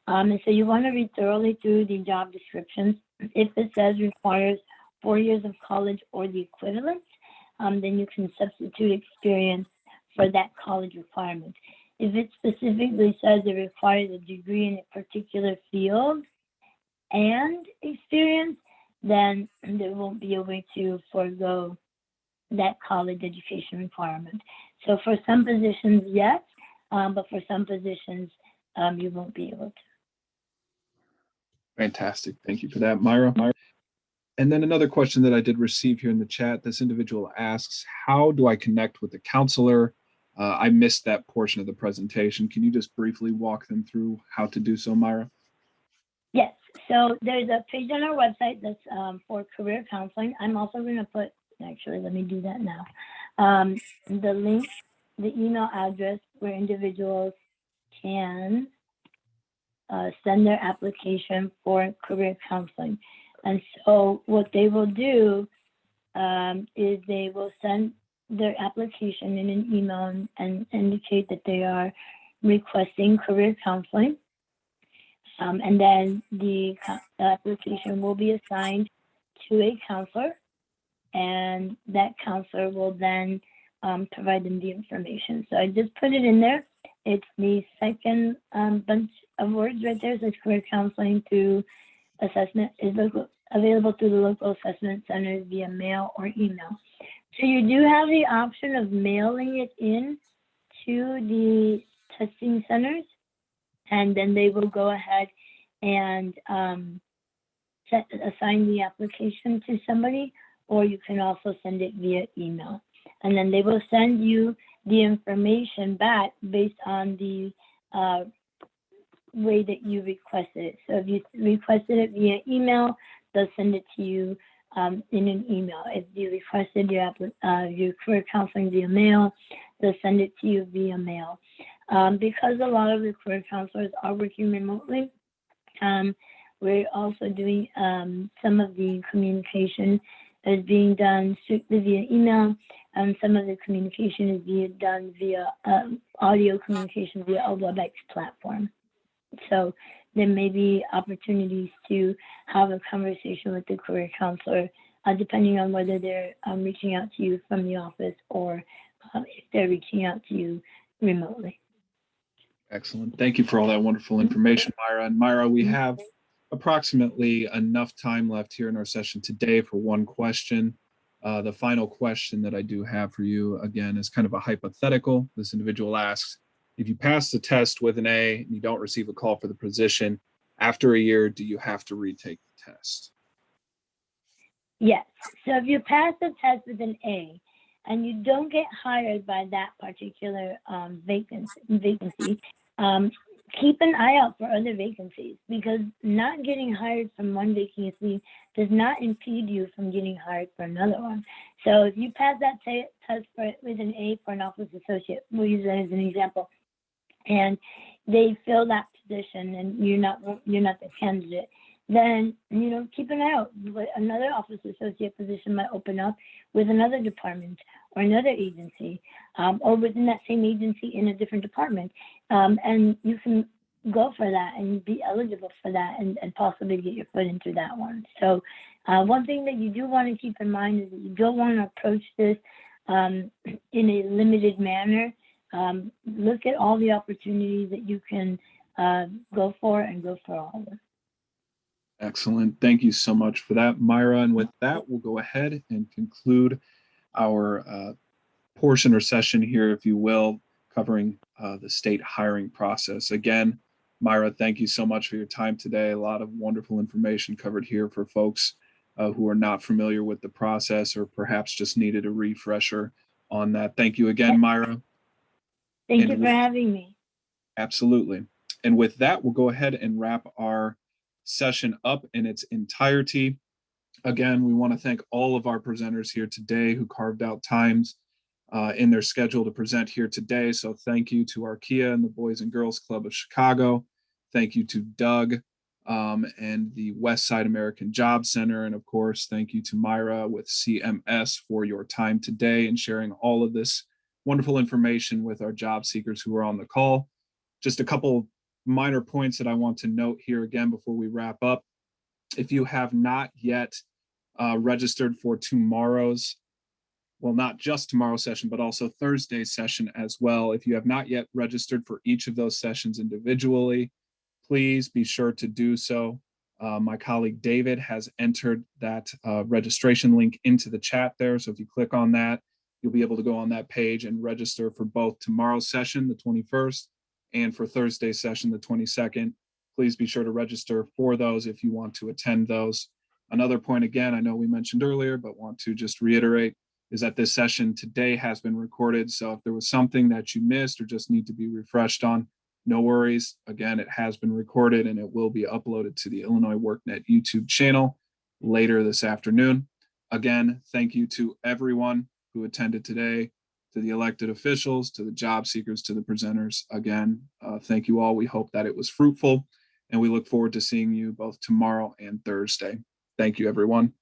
And so you want to read thoroughly through the job descriptions. If it says requires 4 years of college or the equivalent, then you can substitute experience for that college requirement. If it specifically says it requires a degree in a particular field and experience, then there won't be a way to forego that college education requirement. So for some positions, yes, but for some positions, you won't be able to. Fantastic. Thank you for that, Myra. And then another question that I did receive here in the chat, this individual asks, how do I connect with the counselor? I missed that portion of the presentation. Can you just briefly walk them through how to do so, Myra? Yes, so there's a page on our website that's for career counseling. I'm also going to put, actually, let me do that now. The link, the email address where individuals can send their application for career counseling. And so what they will do is they will send their application in an email and indicate that they are requesting career counseling. And then the application will be assigned to a counselor, and that counselor will then provide them the information. So I just put it in there. It's the second bunch of words right there. So career counseling through assessment is available through the local assessment centers via mail or email. So you do have the option of mailing it in to the testing centers, and then they will go ahead and assign the application to somebody, or you can also send it via email. And then they will send you the information back based on the way that you requested it. So if you requested it via email, they'll send it to you in an email. If you requested your career counseling via mail, they'll send it to you via mail. Because a lot of the career counselors are working remotely, we're also doing some of the communication is being done strictly via email, and some of the communication is being done via audio communication via a WebEx platform. So there may be opportunities to have a conversation with the career counselor, depending on whether they're reaching out to you from the office or if they're reaching out to you remotely. Excellent. Thank you for all that wonderful information, Myra. And Myra, we have approximately enough time left here in our session today for one question. The final question that I do have for you, again, is kind of a hypothetical. This individual asks, if you pass the test with an A and you don't receive a call for the position, after a year, do you have to retake the test? Yes. So if you pass the test with an A and you don't get hired by that particular vacancy, keep an eye out for other vacancies, because not getting hired from one vacancy does not impede you from getting hired for another one. So if you pass that test with an A for an office associate, we'll use that as an example, and they fill that position and you're not the candidate, then keep an eye out. Another office associate position might open up with another department or another agency, or within that same agency in a different department, and you can go for that and be eligible for that and possibly get your foot into that one. So one thing that you do want to keep in mind is that you don't want to approach this in a limited manner. Look at all the opportunities that you can go for, and go for all of them. Excellent. Thank you so much for that, Myra. And with that, we'll go ahead and conclude our portion or session here, if you will, covering the state hiring process. Again, Myra, thank you so much for your time today. A lot of wonderful information covered here for folks who are not familiar with the process or perhaps just needed a refresher on that. Thank you again, Myra. Thank you for having me. Absolutely. And with that, we'll go ahead and wrap our session up in its entirety. Again, we want to thank all of our presenters here today who carved out times in their schedule to present here today. So thank you to Arkia and the Boys and Girls Club of Chicago. Thank you to Doug and the Westside American Job Center. And of course, thank you to Myra with CMS for your time today and sharing all of this wonderful information with our job seekers who are on the call. Just a couple minor points that I want to note here again before we wrap up. If you have not yet registered for tomorrow's, well, not just tomorrow's session, but also Thursday's session as well. If you have not yet registered for each of those sessions individually, please be sure to do so. My colleague David has entered that registration link into the chat there. So if you click on that, you'll be able to go on that page and register for both tomorrow's session, the 21st, and for Thursday's session, the 22nd. Please be sure to register for those if you want to attend those. Another point, again, I know we mentioned earlier, but want to just reiterate, is that this session today has been recorded. So if there was something that you missed or just need to be refreshed on, no worries. Again, it has been recorded and it will be uploaded to the Illinois WorkNet YouTube channel later this afternoon. Again, thank you to everyone who attended today, to the elected officials, to the job seekers, to the presenters. Again, thank you all. We hope that it was fruitful, and we look forward to seeing you both tomorrow and Thursday. Thank you, everyone.